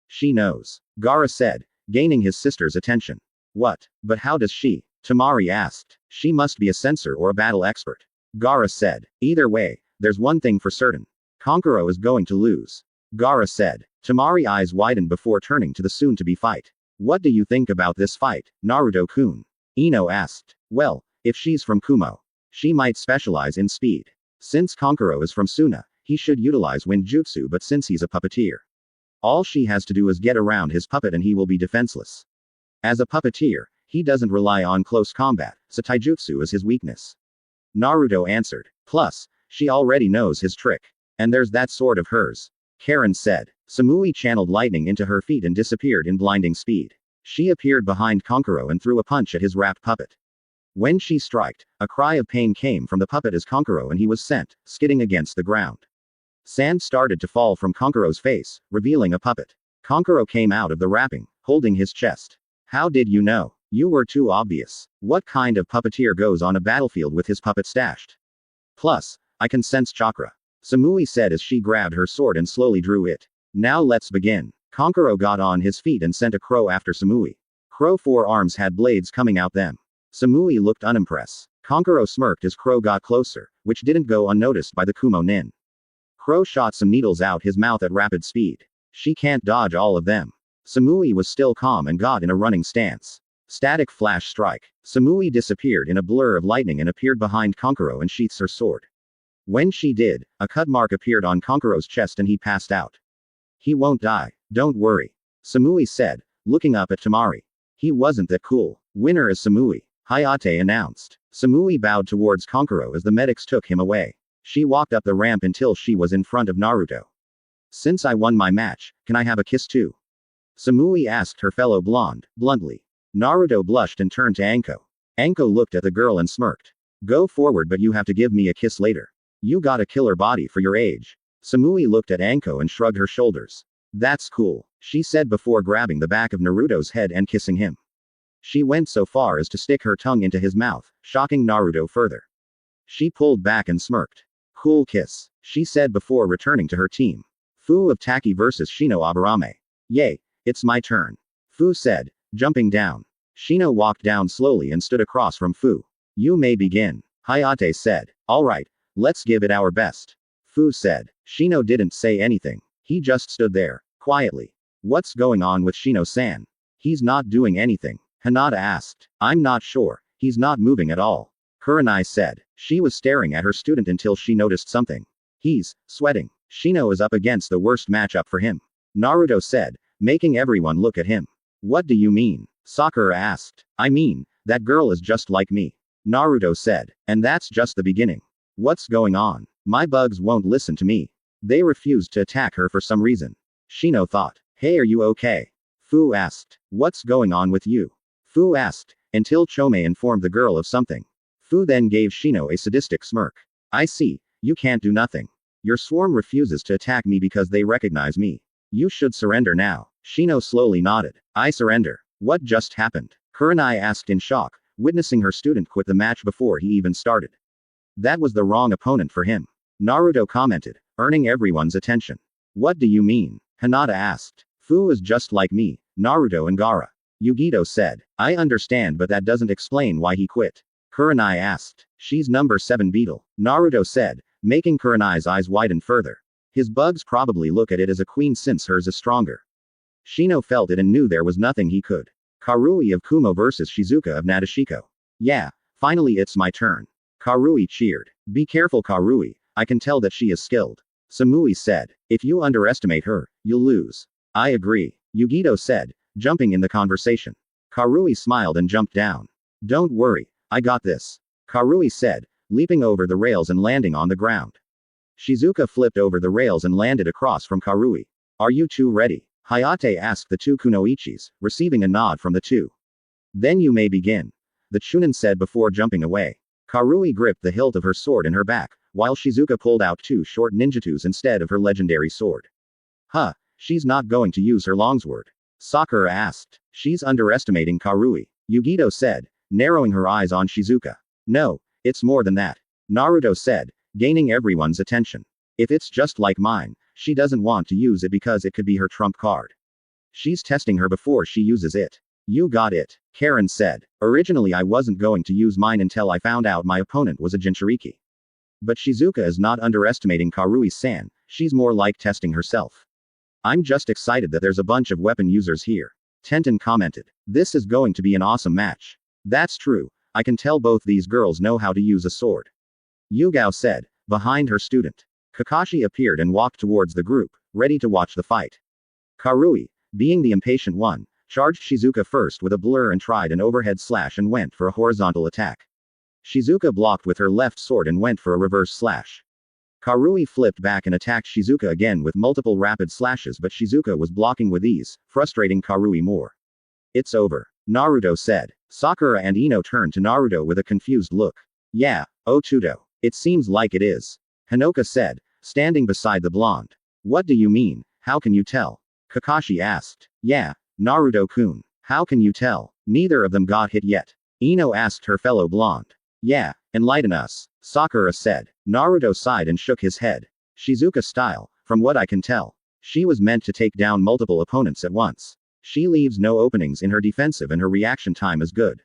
She knows, Gaara said, gaining his sister's attention. What? But how does she? Tamari asked. She must be a censor or a battle expert. Gaara said. Either way, there's one thing for certain. Kankuro is going to lose, Gaara said. Tamari's eyes widened before turning to the soon-to-be fight. What do you think about this fight, Naruto-kun? Ino asked. Well, if she's from Kumo, she might specialize in speed. Since Kankuro is from Suna, he should utilize wind jutsu, but since he's a puppeteer, All she has to do is get around his puppet and he will be defenseless. As a puppeteer, he doesn't rely on close combat, so taijutsu is his weakness. Naruto answered. Plus, she already knows his trick. And there's that sword of hers. Karen said. Samui channeled lightning into her feet and disappeared in blinding speed. She appeared behind Konkuro and threw a punch at his wrapped puppet. When she striked, a cry of pain came from the puppet as Konkuro and he was sent, skidding against the ground. Sand started to fall from Konkuro's face, revealing a puppet. Konkuro came out of the wrapping, holding his chest. How did you know? You were too obvious. What kind of puppeteer goes on a battlefield with his puppet stashed? Plus, I can sense chakra. Samui said as she grabbed her sword and slowly drew it. Now let's begin. Konkuro got on his feet and sent a crow after Samui. Crow forearms had blades coming out them. Samui looked unimpressed. Konkuro smirked as Crow got closer, which didn't go unnoticed by the Kumo nin. Crow shot some needles out his mouth at rapid speed. She can't dodge all of them. Samui was still calm and got in a running stance. Static flash strike. Samui disappeared in a blur of lightning and appeared behind Konkuro and sheaths her sword. When she did, a cut mark appeared on Konkuro's chest and he passed out. He won't die, don't worry. Samui said, looking up at Tamari. He wasn't that cool. Winner is Samui, Hayate announced. Samui bowed towards Konkuro as the medics took him away. She walked up the ramp until she was in front of Naruto. Since I won my match, can I have a kiss too? Samui asked her fellow blonde, bluntly. Naruto blushed and turned to Anko. Anko looked at the girl and smirked. Go forward, but you have to give me a kiss later. You got a killer body for your age. Samui looked at Anko and shrugged her shoulders. That's cool, she said before grabbing the back of Naruto's head and kissing him. She went so far as to stick her tongue into his mouth, shocking Naruto further. She pulled back and smirked. Cool kiss, she said before returning to her team. Fu of Taki versus Shino Aburame. Yay, it's my turn. Fu said, jumping down. Shino walked down slowly and stood across from Fu. You may begin, Hayate said. Alright, let's give it our best. Fu said. Shino didn't say anything. He just stood there, quietly. What's going on with Shino-san? He's not doing anything. Hinata asked. I'm not sure. He's not moving at all. Kurenai said. She was staring at her student until she noticed something. He's sweating. Shino is up against the worst matchup for him. Naruto said, making everyone look at him. What do you mean? Sakura asked. I mean, that girl is just like me. Naruto said. And that's just the beginning. What's going on? My bugs won't listen to me. They refused to attack her for some reason. Shino thought. Hey, are you okay? Fu asked. What's going on with you? Fu asked, until Chome informed the girl of something. Fu then gave Shino a sadistic smirk. I see, you can't do nothing. Your swarm refuses to attack me because they recognize me. You should surrender now. Shino slowly nodded. I surrender. What just happened? Kurenai asked in shock, witnessing her student quit the match before he even started. That was the wrong opponent for him. Naruto commented, earning everyone's attention. What do you mean? Hinata asked. Fu is just like me, Naruto and Gaara. Yugito said. I understand, but that doesn't explain why he quit. Kurenai asked. She's number 7 beetle, Naruto said, making Kurenai's eyes widen further. His bugs probably look at it as a queen since hers is stronger. Shino felt it and knew there was nothing he could. Karui of Kumo versus Shizuka of Nadeshiko. Yeah, finally it's my turn. Karui cheered. Be careful, Karui, I can tell that she is skilled. Samui said. If you underestimate her, you'll lose. I agree, Yugito said, jumping in the conversation. Karui smiled and jumped down. Don't worry, I got this. Karui said, leaping over the rails and landing on the ground. Shizuka flipped over the rails and landed across from Karui. Are you two ready? Hayate asked the two kunoichis, receiving a nod from the two. Then you may begin. The Chunin said before jumping away. Karui gripped the hilt of her sword in her back, while Shizuka pulled out 2 short ninjatus instead of her legendary sword. Huh, she's not going to use her longsword. Sakura asked. She's underestimating Karui, Yugito said, narrowing her eyes on Shizuka. No, it's more than that. Naruto said, gaining everyone's attention. If it's just like mine, she doesn't want to use it because it could be her trump card. She's testing her before she uses it. You got it, Karen said. Originally I wasn't going to use mine until I found out my opponent was a Jinchuriki. But Shizuka is not underestimating Karui-san, she's more like testing herself. I'm just excited that there's a bunch of weapon users here. Tenten commented. This is going to be an awesome match. That's true, I can tell both these girls know how to use a sword. Yugao said, behind her student. Kakashi appeared and walked towards the group, ready to watch the fight. Karui, being the impatient one, charged Shizuka first with a blur and tried an overhead slash and went for a horizontal attack. Shizuka blocked with her left sword and went for a reverse slash. Karui flipped back and attacked Shizuka again with multiple rapid slashes, but Shizuka was blocking with ease, frustrating Karui more. It's over, Naruto said. Sakura and Ino turned to Naruto with a confused look. Yeah, Otudo. It seems like it is, Hinoka said, standing beside the blonde. What do you mean, how can you tell? Kakashi asked. Yeah, Naruto-kun. How can you tell? Neither of them got hit yet. Ino asked her fellow blonde. Yeah, enlighten us, Sakura said. Naruto sighed and shook his head. Shizuka style, from what I can tell. She was meant to take down multiple opponents at once. She leaves no openings in her defensive and her reaction time is good.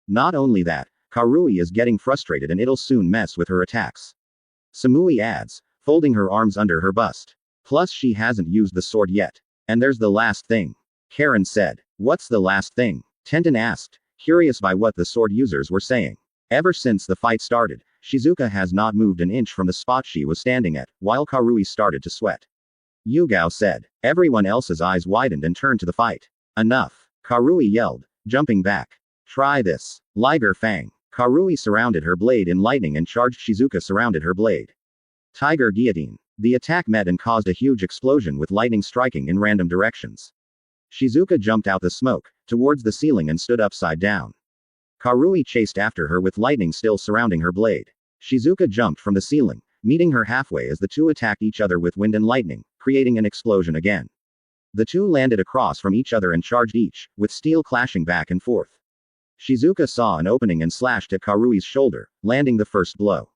Not only that, Karui is getting frustrated and it'll soon mess with her attacks. Samui adds, folding her arms under her bust. Plus she hasn't used the sword yet. And there's the last thing. Karen said. What's the last thing? Tenten asked, curious by what the sword users were saying. Ever since the fight started, Shizuka has not moved an inch from the spot she was standing at, while Karui started to sweat. Yugao said. Everyone else's eyes widened and turned to the fight. Enough, Karui yelled, jumping back. Try this. Liger Fang. Karui surrounded her blade in lightning and charged Shizuka surrounded her blade. Tiger Guillotine. The attack met and caused a huge explosion with lightning striking in random directions. Shizuka jumped out the smoke, towards the ceiling and stood upside down. Karui chased after her with lightning still surrounding her blade. Shizuka jumped from the ceiling, meeting her halfway as the two attacked each other with wind and lightning, creating an explosion again. The two landed across from each other and charged each, with steel clashing back and forth. Shizuka saw an opening and slashed at Karui's shoulder, landing the first blow.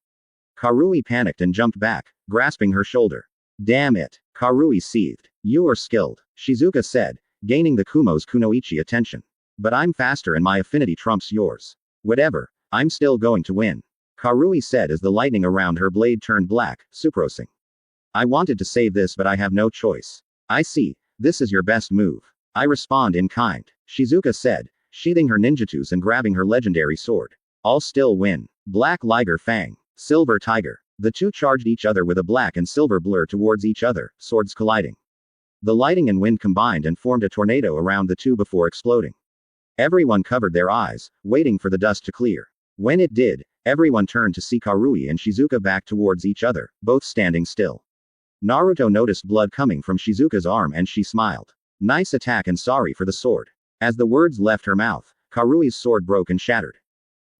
Karui panicked and jumped back, grasping her shoulder. Damn it, Karui seethed. You are skilled, Shizuka said, gaining the Kumo's kunoichi attention. But I'm faster and my affinity trumps yours. Whatever, I'm still going to win, Karui said as the lightning around her blade turned black, sucrosing. I wanted to save this but I have no choice. I see, this is your best move. I respond in kind, Shizuka said, sheathing her ninjutsus and grabbing her legendary sword. I'll still win. Black Liger Fang. Silver Tiger. The two charged each other with a black and silver blur towards each other, swords colliding. The lighting and wind combined and formed a tornado around the two before exploding. Everyone covered their eyes, waiting for the dust to clear. When it did, everyone turned to see Karui and Shizuka back towards each other, both standing still. Naruto noticed blood coming from Shizuka's arm and she smiled. Nice attack and sorry for the sword. As the words left her mouth, Karui's sword broke and shattered.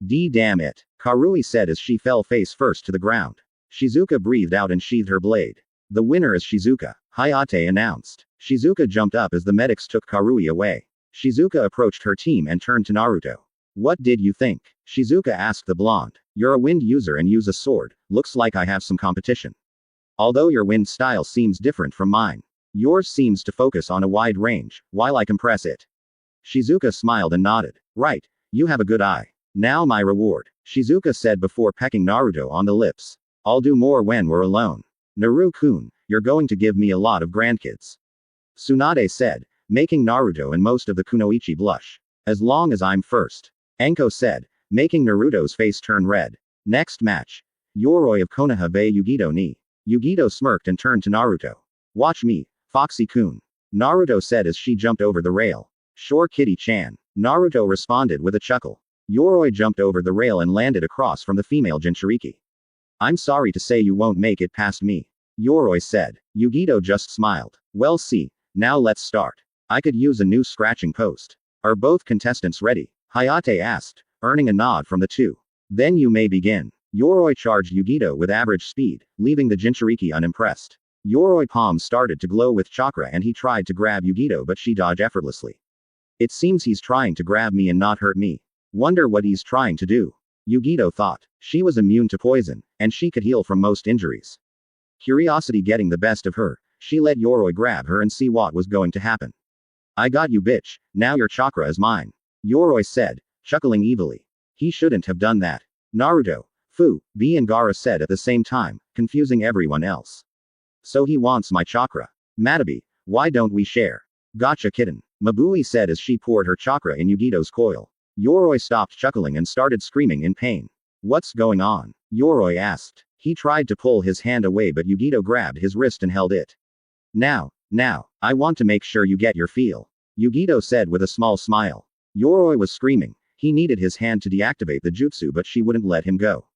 Damn it, Karui said as she fell face first to the ground. Shizuka breathed out and sheathed her blade. The winner is Shizuka, Hayate announced. Shizuka jumped up as the medics took Karui away. Shizuka approached her team and turned to Naruto. What did you think? Shizuka asked the blonde. You're a wind user and use a sword, looks like I have some competition. Although your wind style seems different from mine. Yours seems to focus on a wide range, while I compress it. Shizuka smiled and nodded. Right, you have a good eye. Now my reward, Shizuka said before pecking Naruto on the lips. I'll do more when we're alone. Naru-kun, you're going to give me a lot of grandkids. Tsunade said, making Naruto and most of the kunoichi blush. As long as I'm first. Anko said, making Naruto's face turn red. Next match. Yoroi of Konoha vs Yugito ni. Yugito smirked and turned to Naruto. Watch me, Foxy-kun. Naruto said as she jumped over the rail. Sure Kitty-chan. Naruto responded with a chuckle. Yoroi jumped over the rail and landed across from the female Jinchuriki. I'm sorry to say you won't make it past me. Yoroi said. Yugito just smiled. Well see, now let's start. I could use a new scratching post. Are both contestants ready? Hayate asked, earning a nod from the two. Then you may begin. Yoroi charged Yugito with average speed, leaving the Jinchuriki unimpressed. Yoroi palms started to glow with chakra and he tried to grab Yugito but she dodged effortlessly. It seems he's trying to grab me and not hurt me. Wonder what he's trying to do. Yugito thought. She was immune to poison, and she could heal from most injuries. Curiosity getting the best of her, she let Yoroi grab her and see what was going to happen. I got you bitch, now your chakra is mine. Yoroi said, chuckling evilly. He shouldn't have done that. Naruto, Fu, B and Gaara said at the same time, confusing everyone else. So he wants my chakra. Matabi, why don't we share? Gotcha kitten, Mabui said as she poured her chakra in Yugito's coil. Yoroi stopped chuckling and started screaming in pain. What's going on? Yoroi asked. He tried to pull his hand away but Yugito grabbed his wrist and held it. Now, Now, I want to make sure you get your feel. Yugito said with a small smile. Yoroi was screaming. He needed his hand to deactivate the jutsu, but she wouldn't let him go.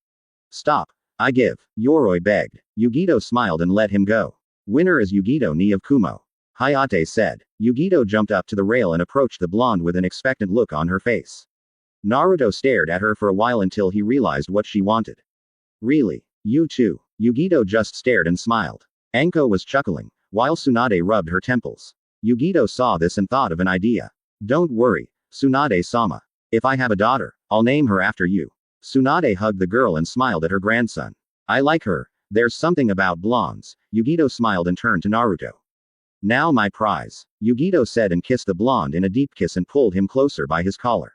Stop. I give. Yoroi begged. Yugito smiled and let him go. Winner is Yugito ni of Kumo. Hayate said. Yugito jumped up to the rail and approached the blonde with an expectant look on her face. Naruto stared at her for a while until he realized what she wanted. Really? You too? Yugito just stared and smiled. Anko was chuckling, while Tsunade rubbed her temples. Yugito saw this and thought of an idea. Don't worry, Tsunade-sama. If I have a daughter, I'll name her after you. Tsunade hugged the girl and smiled at her grandson. I like her. There's something about blondes. Yugito smiled and turned to Naruto. Now my prize. Yugito said and kissed the blonde in a deep kiss and pulled him closer by his collar.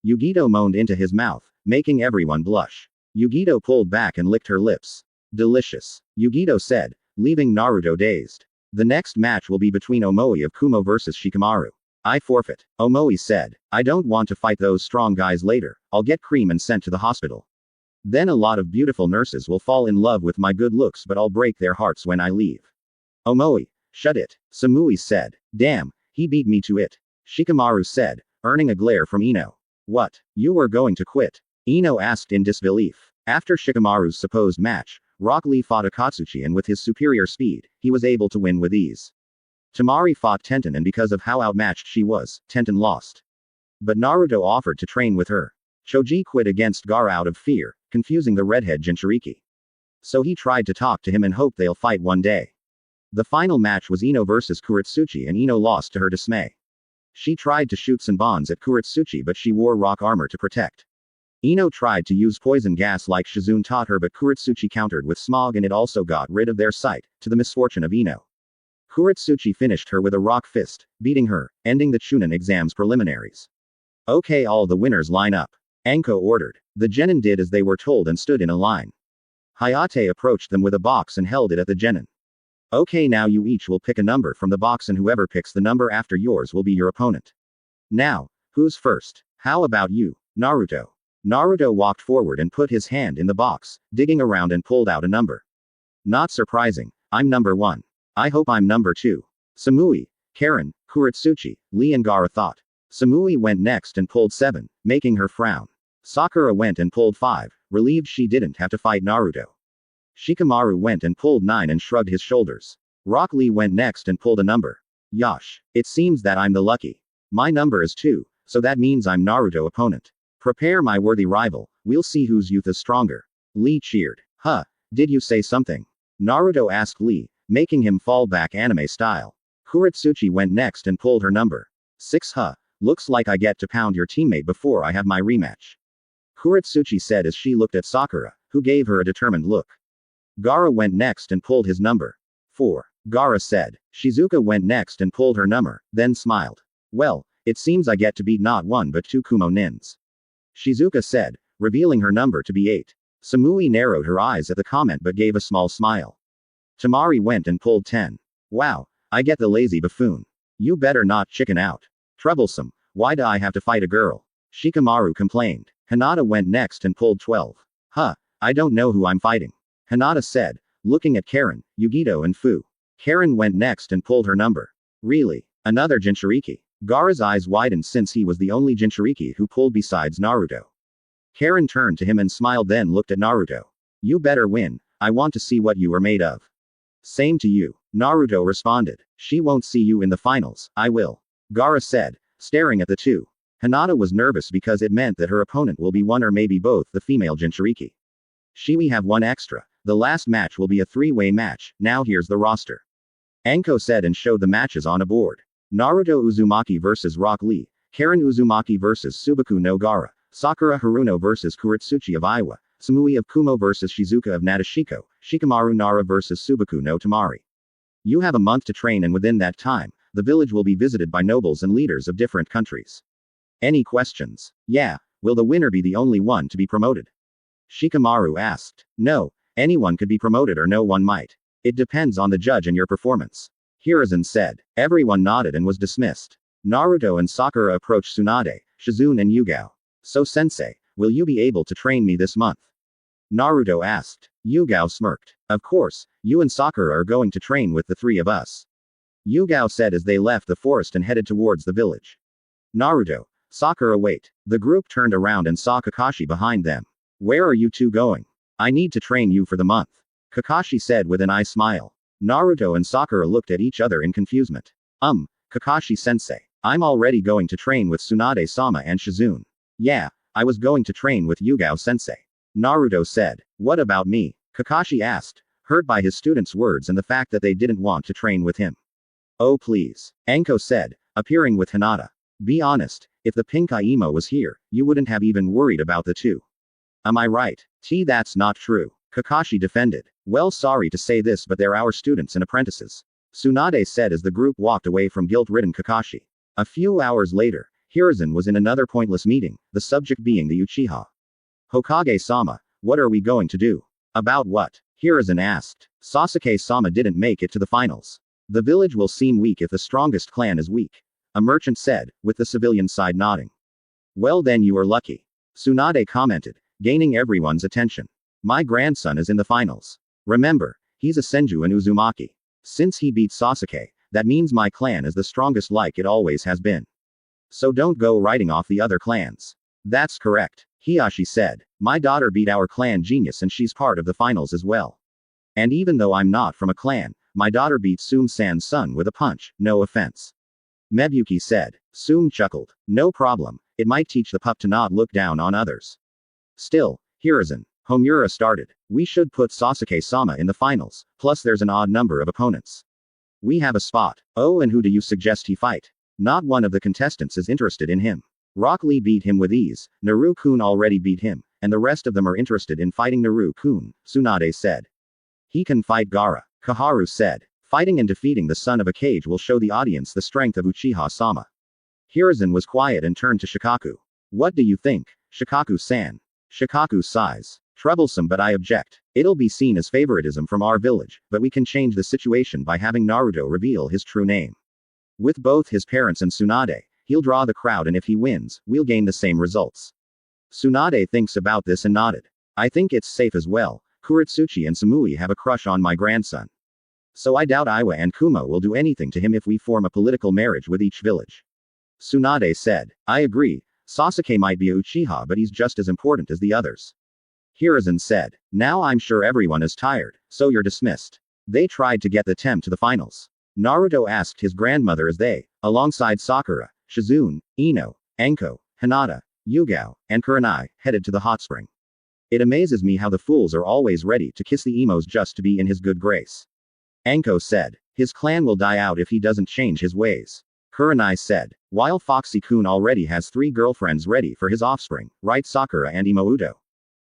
Yugito moaned into his mouth, making everyone blush. Yugito pulled back and licked her lips. Delicious. Yugito said, leaving Naruto dazed. The next match will be between Omoi of Kumo versus Shikamaru. I forfeit. Omoi said, I don't want to fight those strong guys later. I'll get cream and sent to the hospital. Then a lot of beautiful nurses will fall in love with my good looks, but I'll break their hearts when I leave. Omoi, shut it. Samui said. Damn, he beat me to it. Shikamaru said, earning a glare from Ino. What? You were going to quit? Ino asked in disbelief. After Shikamaru's supposed match, Rock Lee fought Akatsuchi, and with his superior speed, he was able to win with ease. Tamari fought Tenten, and because of how outmatched she was, Tenten lost. But Naruto offered to train with her. Choji quit against Gaara out of fear, confusing the redhead Jinchuriki. So he tried to talk to him and hoped they'll fight one day. The final match was Ino versus Kuretsuchi, and Ino lost to her dismay. She tried to shoot Senbons at Kuretsuchi, but she wore rock armor to protect. Ino tried to use poison gas like Shizune taught her, but Kuretsuchi countered with smog, and it also got rid of their sight, to the misfortune of Ino. Kuretsuchi finished her with a rock fist, beating her, ending the Chunin exams preliminaries. Okay, all the winners line up. Anko ordered. The genin did as they were told and stood in a line. Hayate approached them with a box and held it at the genin. Okay, now you each will pick a number from the box, and whoever picks the number after yours will be your opponent. Now, who's first? How about you, Naruto? Naruto walked forward and put his hand in the box, digging around and pulled out a number. Not surprising, I'm number 1. I hope I'm number 2. Samui, Karen, Kuretsuchi, Lee and Gaara thought. Samui went next and pulled 7, making her frown. Sakura went and pulled 5, relieved she didn't have to fight Naruto. Shikamaru went and pulled 9 and shrugged his shoulders. Rock Lee went next and pulled a number. Yosh, it seems that I'm the lucky. My number is 2, so that means I'm Naruto opponent. Prepare, my worthy rival, we'll see whose youth is stronger. Lee cheered. Huh, did you say something? Naruto asked Lee, making him fall back anime style. Kuretsuchi went next and pulled her number. 6. Huh, looks like I get to pound your teammate before I have my rematch. Kuretsuchi said as she looked at Sakura, who gave her a determined look. Gaara went next and pulled his number. 4. Gaara said. Shizuka went next and pulled her number, then smiled. Well, it seems I get to beat not 1 but 2 Kumo nins. Shizuka said, revealing her number to be 8. Samui narrowed her eyes at the comment but gave a small smile. Tamari went and pulled 10. Wow, I get the lazy buffoon. You better not chicken out. Troublesome, why do I have to fight a girl? Shikamaru complained. Hinata went next and pulled 12. Huh, I don't know who I'm fighting. Hinata said, looking at Karen, Yugito and Fu. Karen went next and pulled her number. Really? Another Jinchuriki? Gaara's eyes widened since he was the only Jinchuriki who pulled besides Naruto. Karen turned to him and smiled, then looked at Naruto. You better win, I want to see what you are made of. Same to you, Naruto responded. She won't see you in the finals, I will. Gaara said, staring at the two. Hinata was nervous because it meant that her opponent will be one or maybe both the female Jinchuriki. We have one extra. The last match will be a 3-way match. Now here's the roster. Anko said and showed the matches on a board. Naruto Uzumaki vs Rock Lee, Karen Uzumaki vs Subaku no Gaara, Sakura Haruno vs Kuretsuchi of Iwa, Samui of Kumo vs Shizuka of Nadeshiko, Shikamaru Nara vs Subaku no Tamari. You have a month to train, and within that time, the village will be visited by nobles and leaders of different countries. Any questions? Yeah, will the winner be the only one to be promoted? Shikamaru asked. No, anyone could be promoted or no one might. It depends on the judge and your performance. Hiruzen said. Everyone nodded and was dismissed. Naruto and Sakura approached Tsunade, Shizune and Yugao. So sensei, will you be able to train me this month? Naruto asked. Yugao smirked. Of course, you and Sakura are going to train with the 3 of us. Yugao said as they left the forest and headed towards the village. Naruto, Sakura wait. The group turned around and saw Kakashi behind them. Where are you two going? I need to train you for the month. Kakashi said with an eye smile. Naruto and Sakura looked at each other in confusement. Kakashi-sensei. I'm already going to train with Tsunade-sama and Shizune. Yeah, I was going to train with Yugao-sensei. Naruto said. What about me? Kakashi asked, hurt by his students' words and the fact that they didn't want to train with him. Oh please. Anko said, appearing with Hinata. Be honest, if the Pinkai emo was here, you wouldn't have even worried about the two. Am I right? That's not true. Kakashi defended. Well, sorry to say this, but they're our students and apprentices. Tsunade said as the group walked away from guilt-ridden Kakashi. A few hours later, Hiruzen was in another pointless meeting, the subject being the Uchiha. Hokage-sama, what are we going to do? About what? Hiruzen asked. Sasuke-sama didn't make it to the finals. The village will seem weak if the strongest clan is weak. A merchant said, with the civilian side nodding. Well then you are lucky. Tsunade commented, gaining everyone's attention. My grandson is in the finals. Remember, he's a Senju and Uzumaki. Since he beat Sasuke, that means my clan is the strongest like it always has been. So don't go writing off the other clans. That's correct, Hiyashi said. My daughter beat our clan genius and she's part of the finals as well. And even though I'm not from a clan, my daughter beat Suum-san's son with a punch, no offense. Mebuki said. Suum chuckled. No problem, it might teach the pup to not look down on others. Still, Hiruzen, Homura started. We should put Sasuke-sama in the finals, plus there's an odd number of opponents. We have a spot. Oh, and who do you suggest he fight? Not one of the contestants is interested in him. Rock Lee beat him with ease, Naru-kun already beat him, and the rest of them are interested in fighting Naru-kun, Tsunade said. He can fight Gaara, Kaharu said. Fighting and defeating the son of a cage will show the audience the strength of Uchiha-sama. Hiruzen was quiet and turned to Shikaku. What do you think, Shikaku-san? Shikaku sighs. Troublesome, but I object. It'll be seen as favoritism from our village, but we can change the situation by having Naruto reveal his true name. With both his parents and Tsunade, he'll draw the crowd, and if he wins, we'll gain the same results. Tsunade thinks about this and nodded. I think it's safe as well. Kuretsuchi and Samui have a crush on my grandson. So I doubt Iwa and Kuma will do anything to him if we form a political marriage with each village. Tsunade said. I agree. Sasuke might be a Uchiha, but he's just as important as the others. Hiruzen said. Now I'm sure everyone is tired, so you're dismissed. They tried to get the Tem to the finals. Naruto asked his grandmother as they, alongside Sakura, Shizune, Ino, Anko, Hinata, Yugao, and Kurenai, headed to the hot spring. It amazes me how the fools are always ready to kiss the emos just to be in his good grace. Anko said. His clan will die out if he doesn't change his ways. Kurenai said. While Foxy-kun already has 3 girlfriends ready for his offspring, right? Sakura and Imouto.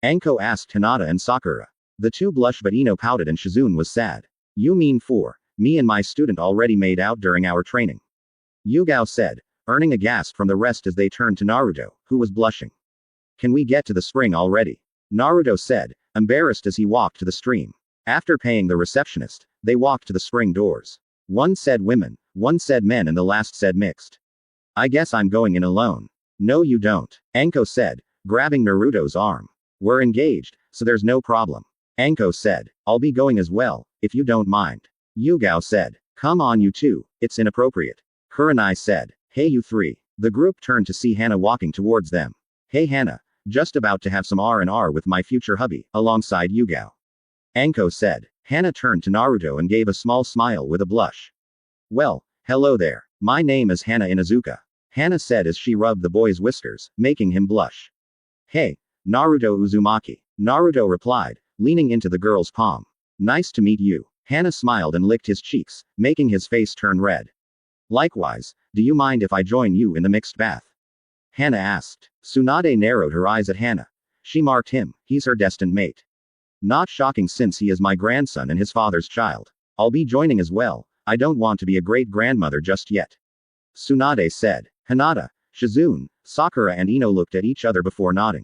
Anko asked Hinata and Sakura. The two blushed, but Ino pouted and Shizune was sad. You mean 4? Me and my student already made out during our training. Yugao said, earning a gasp from the rest as they turned to Naruto, who was blushing. Can we get to the spring already? Naruto said, embarrassed as he walked to the stream. After paying the receptionist, they walked to the spring doors. One said women, one said men, and the last said mixed. I guess I'm going in alone. No you don't, Anko said, grabbing Naruto's arm. We're engaged, so there's no problem. Anko said, I'll be going as well, if you don't mind. Yugao said, come on you two, it's inappropriate. Kurenai said, hey you 3. The group turned to see Hana walking towards them. Hey Hana, just about to have some R&R with my future hubby, alongside Yugao. Anko said. Hana turned to Naruto and gave a small smile with a blush. Well, hello there. My name is Hana Inuzuka. Hana said as she rubbed the boy's whiskers, making him blush. Hey, Naruto Uzumaki. Naruto replied, leaning into the girl's palm. Nice to meet you. Hana smiled and licked his cheeks, making his face turn red. Likewise, do you mind if I join you in the mixed bath? Hana asked. Tsunade narrowed her eyes at Hana. She marked him, he's her destined mate. Not shocking since he is my grandson and his father's child. I'll be joining as well, I don't want to be a great-grandmother just yet. Tsunade said. Hinata, Shizune, Sakura and Ino looked at each other before nodding.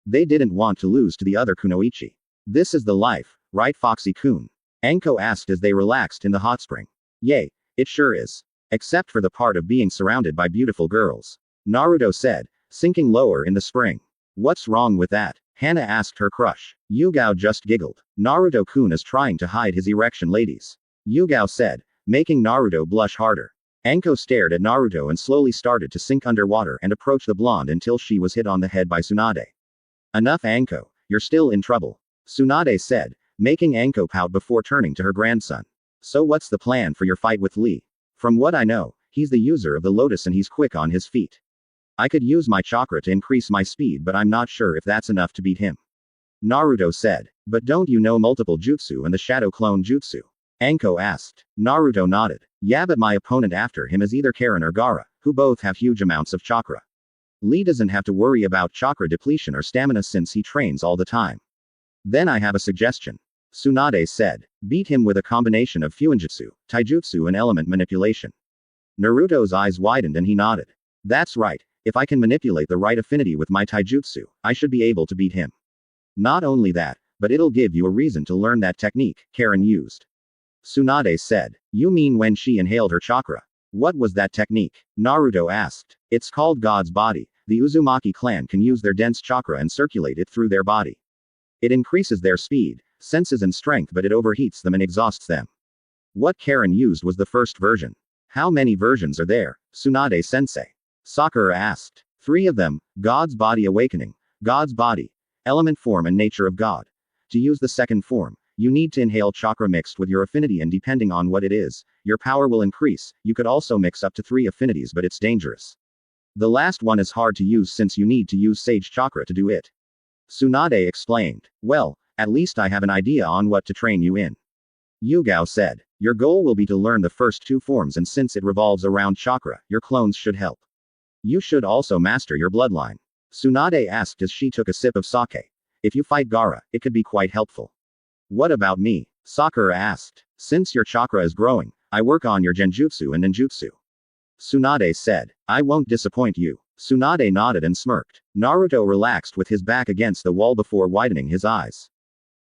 They didn't want to lose to the other kunoichi. This is the life, right Foxy-kun? Anko asked as they relaxed in the hot spring. Yay, it sure is. Except for the part of being surrounded by beautiful girls. Naruto said, sinking lower in the spring. What's wrong with that? Hana asked her crush. Yugao just giggled. Naruto-kun is trying to hide his erection ladies. Yugao said, making Naruto blush harder. Anko stared at Naruto and slowly started to sink underwater and approach the blonde until she was hit on the head by Tsunade. Enough, Anko, you're still in trouble, Tsunade said, making Anko pout before turning to her grandson. So what's the plan for your fight with Lee? From what I know, he's the user of the lotus and he's quick on his feet. I could use my chakra to increase my speed, but I'm not sure if that's enough to beat him, Naruto said. But don't you know multiple jutsu and the shadow clone jutsu? Anko asked. Naruto nodded. Yeah, but my opponent after him is either Karen or Gaara, who both have huge amounts of chakra. Lee doesn't have to worry about chakra depletion or stamina since he trains all the time. Then I have a suggestion, Tsunade said. Beat him with a combination of fuinjutsu, taijutsu and element manipulation. Naruto's eyes widened and he nodded. That's right, if I can manipulate the right affinity with my taijutsu, I should be able to beat him. Not only that, but it'll give you a reason to learn that technique Karen used, Tsunade said. You mean when she inhaled her chakra? What was that technique? Naruto asked. It's called God's body. The Uzumaki clan can use their dense chakra and circulate it through their body. It increases their speed, senses and strength, but it overheats them and exhausts them. What Karen used was the first version. How many versions are there, Tsunade-sensei? Sakura asked. 3 of them: God's body awakening, God's body, element form and nature of God. To use the second form, you need to inhale chakra mixed with your affinity, and depending on what it is, your power will increase. You could also mix up to 3 affinities, but it's dangerous. The last one is hard to use since you need to use sage chakra to do it, Tsunade explained. Well, at least I have an idea on what to train you in, Yugao said. Your goal will be to learn the first 2 forms, and since it revolves around chakra, your clones should help. You should also master your bloodline, Tsunade asked as she took a sip of sake. If you fight Gaara, it could be quite helpful. What about me? Sakura asked. Since your chakra is growing, I work on your genjutsu and ninjutsu, Tsunade said. I won't disappoint you. Tsunade nodded and smirked. Naruto relaxed with his back against the wall before widening his eyes.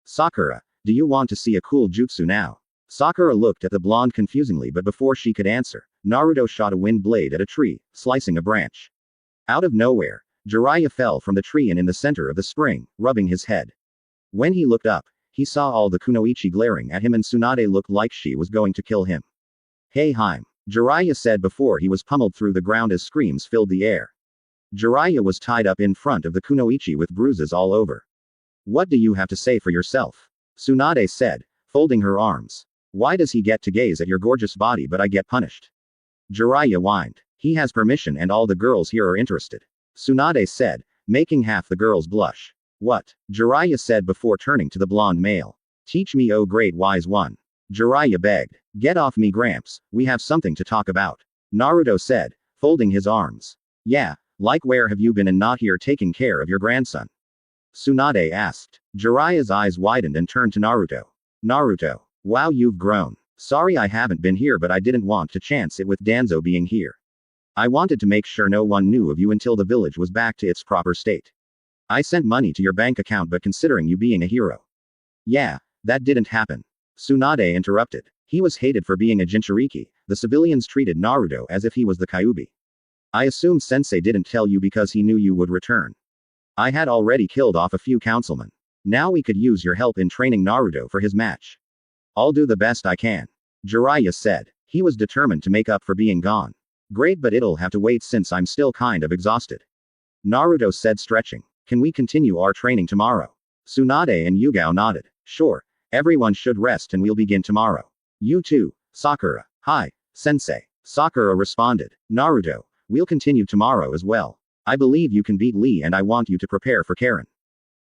Sakura, do you want to see a cool jutsu now? Sakura looked at the blonde confusingly, but before she could answer, Naruto shot a wind blade at a tree, slicing a branch. Out of nowhere, Jiraiya fell from the tree and in the center of the spring, rubbing his head. When he looked up, he saw all the kunoichi glaring at him, and Tsunade looked like she was going to kill him. Hey Heim, Jiraiya said before he was pummeled through the ground as screams filled the air. Jiraiya was tied up in front of the kunoichi with bruises all over. What do you have to say for yourself? Tsunade said, folding her arms. Why does he get to gaze at your gorgeous body but I get punished? Jiraiya whined. He has permission and all the girls here are interested, Tsunade said, making half the girls blush. What? Jiraiya said before turning to the blonde male. Teach me, oh great wise one, Jiraiya begged. Get off me, Gramps, we have something to talk about, Naruto said, folding his arms. Yeah, like where have you been and not here taking care of your grandson? Tsunade asked. Jiraiya's eyes widened and turned to Naruto. Naruto, wow, you've grown. Sorry I haven't been here, but I didn't want to chance it with Danzo being here. I wanted to make sure no one knew of you until the village was back to its proper state. I sent money to your bank account, but considering you being a hero. Yeah, that didn't happen, Tsunade interrupted. He was hated for being a Jinchuriki. The civilians treated Naruto as if he was the Kyuubi. I assume Sensei didn't tell you because he knew you would return. I had already killed off a few councilmen. Now we could use your help in training Naruto for his match. I'll do the best I can, Jiraiya said. He was determined to make up for being gone. Great, but it'll have to wait since I'm still kind of exhausted, Naruto said, stretching. Can we continue our training tomorrow? Tsunade and Yugao nodded. Sure, everyone should rest and we'll begin tomorrow. You too, Sakura. Hi, Sensei, Sakura responded. Naruto, we'll continue tomorrow as well. I believe you can beat Lee and I want you to prepare for Karen.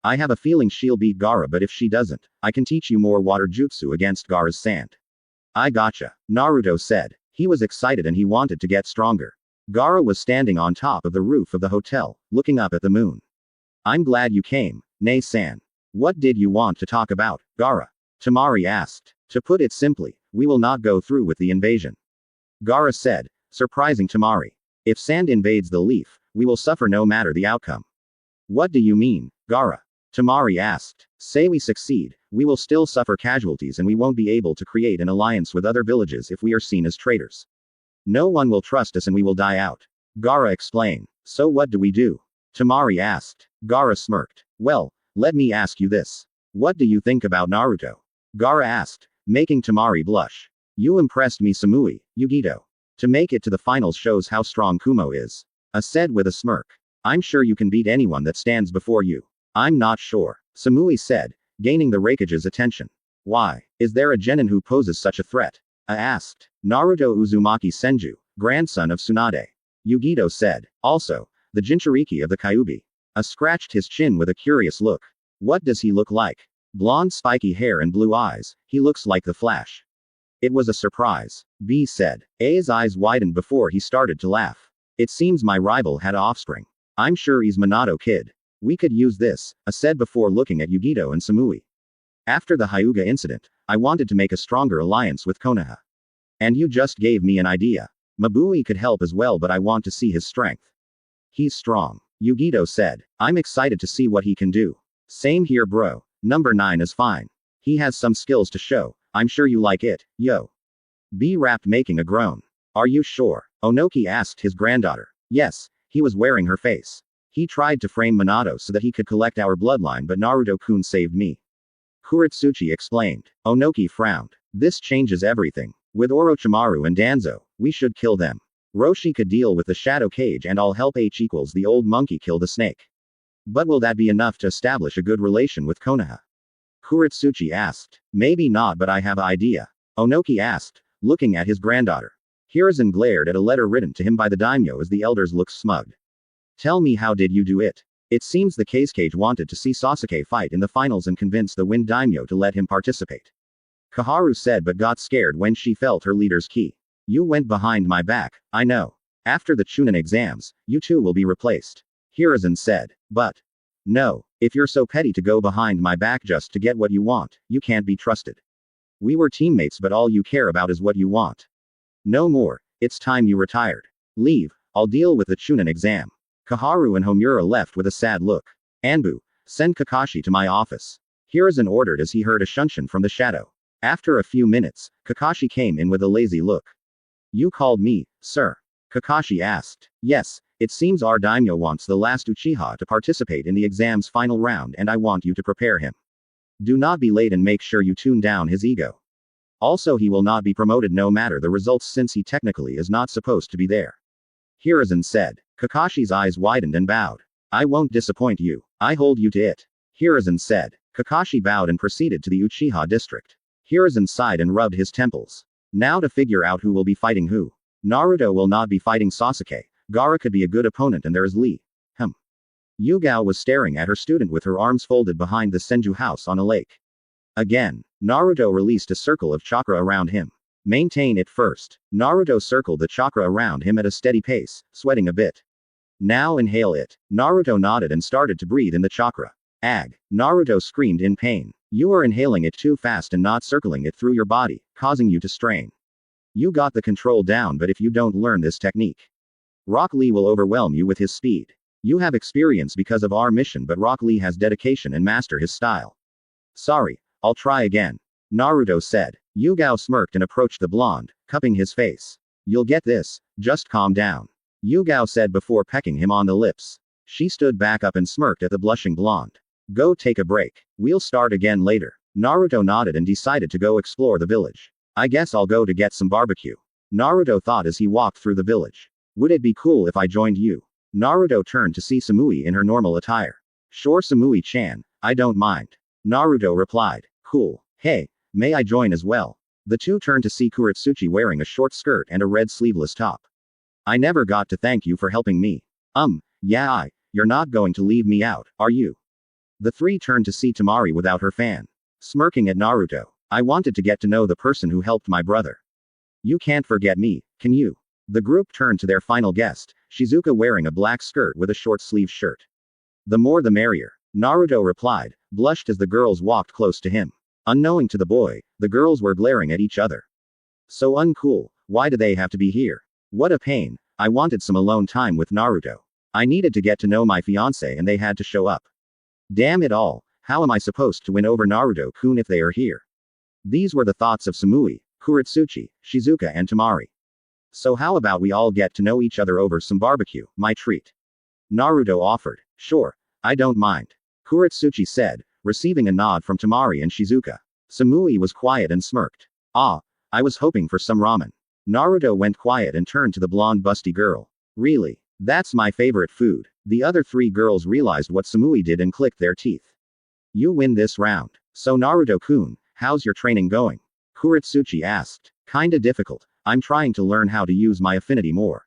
I have a feeling she'll beat Gaara, but if she doesn't, I can teach you more water jutsu against Gaara's sand. I gotcha, Naruto said. He was excited and he wanted to get stronger. Gaara was standing on top of the roof of the hotel, looking up at the moon. I'm glad you came, Nei-san. What did you want to talk about, Gaara? Temari asked. To put it simply, we will not go through with the invasion, Gaara said, surprising Temari. If sand invades the leaf, we will suffer no matter the outcome. What do you mean, Gaara? Temari asked. Say we succeed, we will still suffer casualties and we won't be able to create an alliance with other villages if we are seen as traitors. No one will trust us and we will die out, Gaara explained. So what do we do? Temari asked. Gaara smirked. Well, let me ask you this. What do you think about Naruto? Gaara asked, making Temari blush. You impressed me, Samui, Yugito. To make it to the finals shows how strong Kumo is. Said with a smirk. I'm sure you can beat anyone that stands before you. I'm not sure, Samui said, gaining the Raikage's attention. Why? Is there a genin who poses such a threat? Asked. Naruto Uzumaki Senju, grandson of Tsunade. Yugito said. Also, the Jinchuriki of the Kyuubi. Scratched his chin with a curious look. What does he look like? Blonde spiky hair and blue eyes, he looks like the Flash. It was a surprise, B said. A's eyes widened before he started to laugh. It seems my rival had offspring. I'm sure he's Minato kid. We could use this, said before looking at Yugito and Samui. After the Hyuga incident, I wanted to make a stronger alliance with Konoha. And you just gave me an idea. Mabui could help as well, but I want to see his strength. He's strong, Yugito said. I'm excited to see what he can do. Same here, bro. Number 9 is fine. He has some skills to show. I'm sure you like it, yo. B rapped, making a groan. Are you sure? Onoki asked his granddaughter. Yes, he was wearing her face. He tried to frame Minato so that he could collect our bloodline, but Naruto-kun saved me. Kuretsuchi explained. Onoki frowned. This changes everything. With Orochimaru and Danzo, we should kill them. Roshi could deal with the shadow cage and I'll help H equals the old monkey kill the snake. But will that be enough to establish a good relation with Konoha? Kuretsuchi asked. Maybe not, but I have an idea. Onoki asked, looking at his granddaughter. Hiruzen glared at a letter written to him by the daimyo as the elders looked smug. Tell me, how did you do it? It seems the Kazekage wanted to see Sasuke fight in the finals and convince the Wind Daimyo to let him participate. Kaharu said, but got scared when she felt her leader's ki. You went behind my back, I know. After the Chunin exams, you two will be replaced. Hiruzen said. But. No, if you're so petty to go behind my back just to get what you want, you can't be trusted. We were teammates, but all you care about is what you want. No more, it's time you retired. Leave, I'll deal with the Chunin exam. Kaharu and Homura left with a sad look. Anbu, send Kakashi to my office. Hiruzen ordered as he heard a shunshin from the shadow. After a few minutes, Kakashi came in with a lazy look. You called me, sir? Kakashi asked. Yes, it seems our daimyo wants the last Uchiha to participate in the exam's final round and I want you to prepare him. Do not be late and make sure you tune down his ego. Also, he will not be promoted no matter the results since he technically is not supposed to be there. Hiruzen said. Kakashi's eyes widened and bowed. I won't disappoint you. I hold you to it. Hiruzen said. Kakashi bowed and proceeded to the Uchiha district. Hiruzen sighed and rubbed his temples. Now to figure out who will be fighting who. Naruto will not be fighting Sasuke. Gaara could be a good opponent and there is Lee. Yugao was staring at her student with her arms folded behind the Senju house on a lake. Again, Naruto released a circle of chakra around him. Maintain it first. Naruto circled the chakra around him at a steady pace, sweating a bit. Now inhale it. Naruto nodded and started to breathe in the chakra. Ag. Naruto screamed in pain. You are inhaling it too fast and not circling it through your body, causing you to strain. You got the control down, but if you don't learn this technique, Rock Lee will overwhelm you with his speed. You have experience because of our mission, but Rock Lee has dedication and master his style. Sorry, I'll try again. Naruto said. Yugao smirked and approached the blonde, cupping his face. You'll get this, just calm down. Yugao said before pecking him on the lips. She stood back up and smirked at the blushing blonde. Go take a break. We'll start again later. Naruto nodded and decided to go explore the village. I guess I'll go to get some barbecue. Naruto thought as he walked through the village. Would it be cool if I joined you? Naruto turned to see Samui in her normal attire. Sure, Samui-chan, I don't mind. Naruto replied. Cool. Hey, may I join as well? The two turned to see Kuretsuchi wearing a short skirt and a red sleeveless top. I never got to thank you for helping me. Yeah, you're not going to leave me out, are you? The three turned to see Temari without her fan. Smirking at Naruto. I wanted to get to know the person who helped my brother. You can't forget me, can you? The group turned to their final guest, Shizuka wearing a black skirt with a short-sleeved shirt. The more the merrier, Naruto replied, blushed as the girls walked close to him. Unknowing to the boy, the girls were glaring at each other. So uncool, why do they have to be here? What a pain, I wanted some alone time with Naruto. I needed to get to know my fiancé and they had to show up. Damn it all, how am I supposed to win over Naruto-kun if they are here? These were the thoughts of Samui, Kuretsuchi, Shizuka and Temari. So how about we all get to know each other over some barbecue, my treat? Naruto offered. Sure, I don't mind. Kuretsuchi said, receiving a nod from Temari and Shizuka. Samui was quiet and smirked. Ah, I was hoping for some ramen. Naruto went quiet and turned to the blonde busty girl. Really? That's my favorite food. The other three girls realized what Samui did and clicked their teeth. You win this round. So Naruto-kun, how's your training going? Kuretsuchi asked. Kinda difficult. I'm trying to learn how to use my affinity more.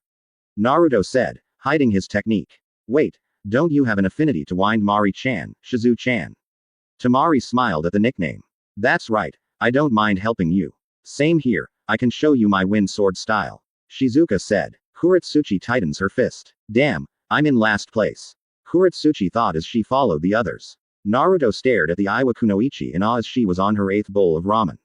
Naruto said, hiding his technique. Wait, don't you have an affinity to wind Mari-chan, Shizu-chan? Tamari smiled at the nickname. That's right, I don't mind helping you. Same here, I can show you my wind sword style. Shizuka said. Kuretsuchi tightens her fist. Damn, I'm in last place. Kuretsuchi thought as she followed the others. Naruto stared at the Iwakunoichi in awe as she was on her 8th bowl of ramen.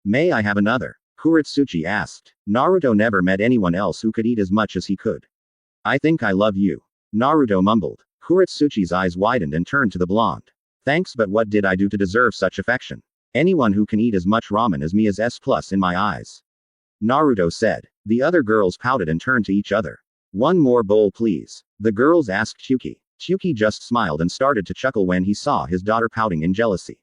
May I have another? Kuretsuchi asked. Naruto never met anyone else who could eat as much as he could. I think I love you. Naruto mumbled. Kuretsuchi's eyes widened and turned to the blonde. Thanks, but what did I do to deserve such affection? Anyone who can eat as much ramen as me is S+ in my eyes. Naruto said. The other girls pouted and turned to each other. One more bowl please. The girls asked Chuki. Chuki just smiled and started to chuckle when he saw his daughter pouting in jealousy.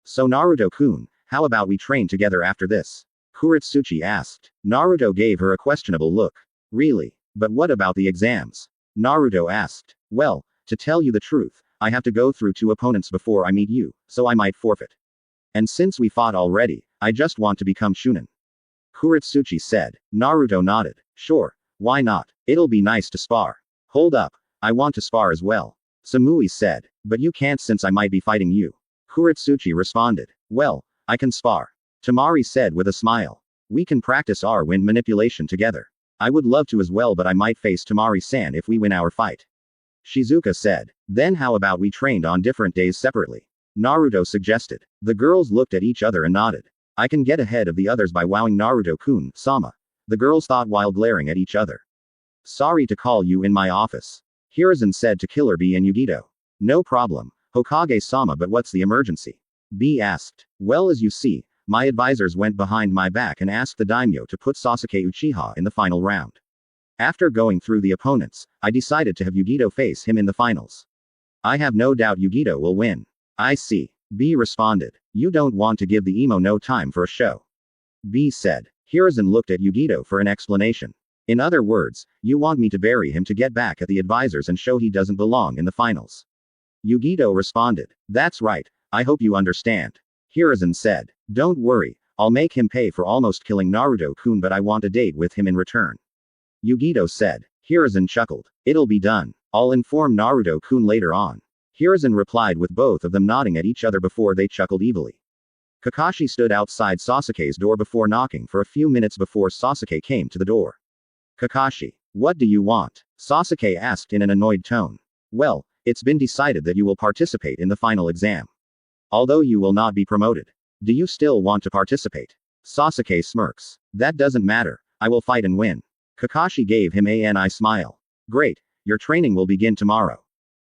So Naruto-kun, how about we train together after this? Kuretsuchi asked. Naruto gave her a questionable look. Really? But what about the exams? Naruto asked. Well, to tell you the truth, I have to go through 2 opponents before I meet you, so I might forfeit. And since we fought already, I just want to become Shunin. Kuretsuchi said. Naruto nodded. Sure, why not? It'll be nice to spar. Hold up, I want to spar as well. Samui said. But you can't since I might be fighting you. Kuretsuchi responded. Well, I can spar. Tamari said with a smile. We can practice our wind manipulation together. I would love to as well, but I might face Tamari-san if we win our fight. Shizuka said. Then how about we trained on different days separately? Naruto suggested. The girls looked at each other and nodded. I can get ahead of the others by wowing Naruto-kun, Sama. The girls thought while glaring at each other. Sorry to call you in my office. Hiruzen said to Killer Bee and Yugito. No problem, Hokage-sama, but what's the emergency? B asked. Well, as you see, my advisors went behind my back and asked the daimyo to put Sasuke Uchiha in the final round. After going through the opponents, I decided to have Yugito face him in the finals. I have no doubt Yugito will win. I see. B responded. You don't want to give the emo no time for a show. B said. Hiruzen looked at Yugito for an explanation. In other words, you want me to bury him to get back at the advisors and show he doesn't belong in the finals. Yugito responded. That's right, I hope you understand. Hiruzen said. Don't worry, I'll make him pay for almost killing Naruto-kun, but I want a date with him in return. Yugito said. Hiruzen chuckled. It'll be done. I'll inform Naruto-kun later on. Hiruzen replied with both of them nodding at each other before they chuckled evilly. Kakashi stood outside Sasuke's door before knocking for a few minutes before Sasuke came to the door. Kakashi, what do you want? Sasuke asked in an annoyed tone. Well, it's been decided that you will participate in the final exam. Although you will not be promoted. Do you still want to participate? Sasuke smirks. That doesn't matter, I will fight and win. Kakashi gave him a smile. Great, your training will begin tomorrow.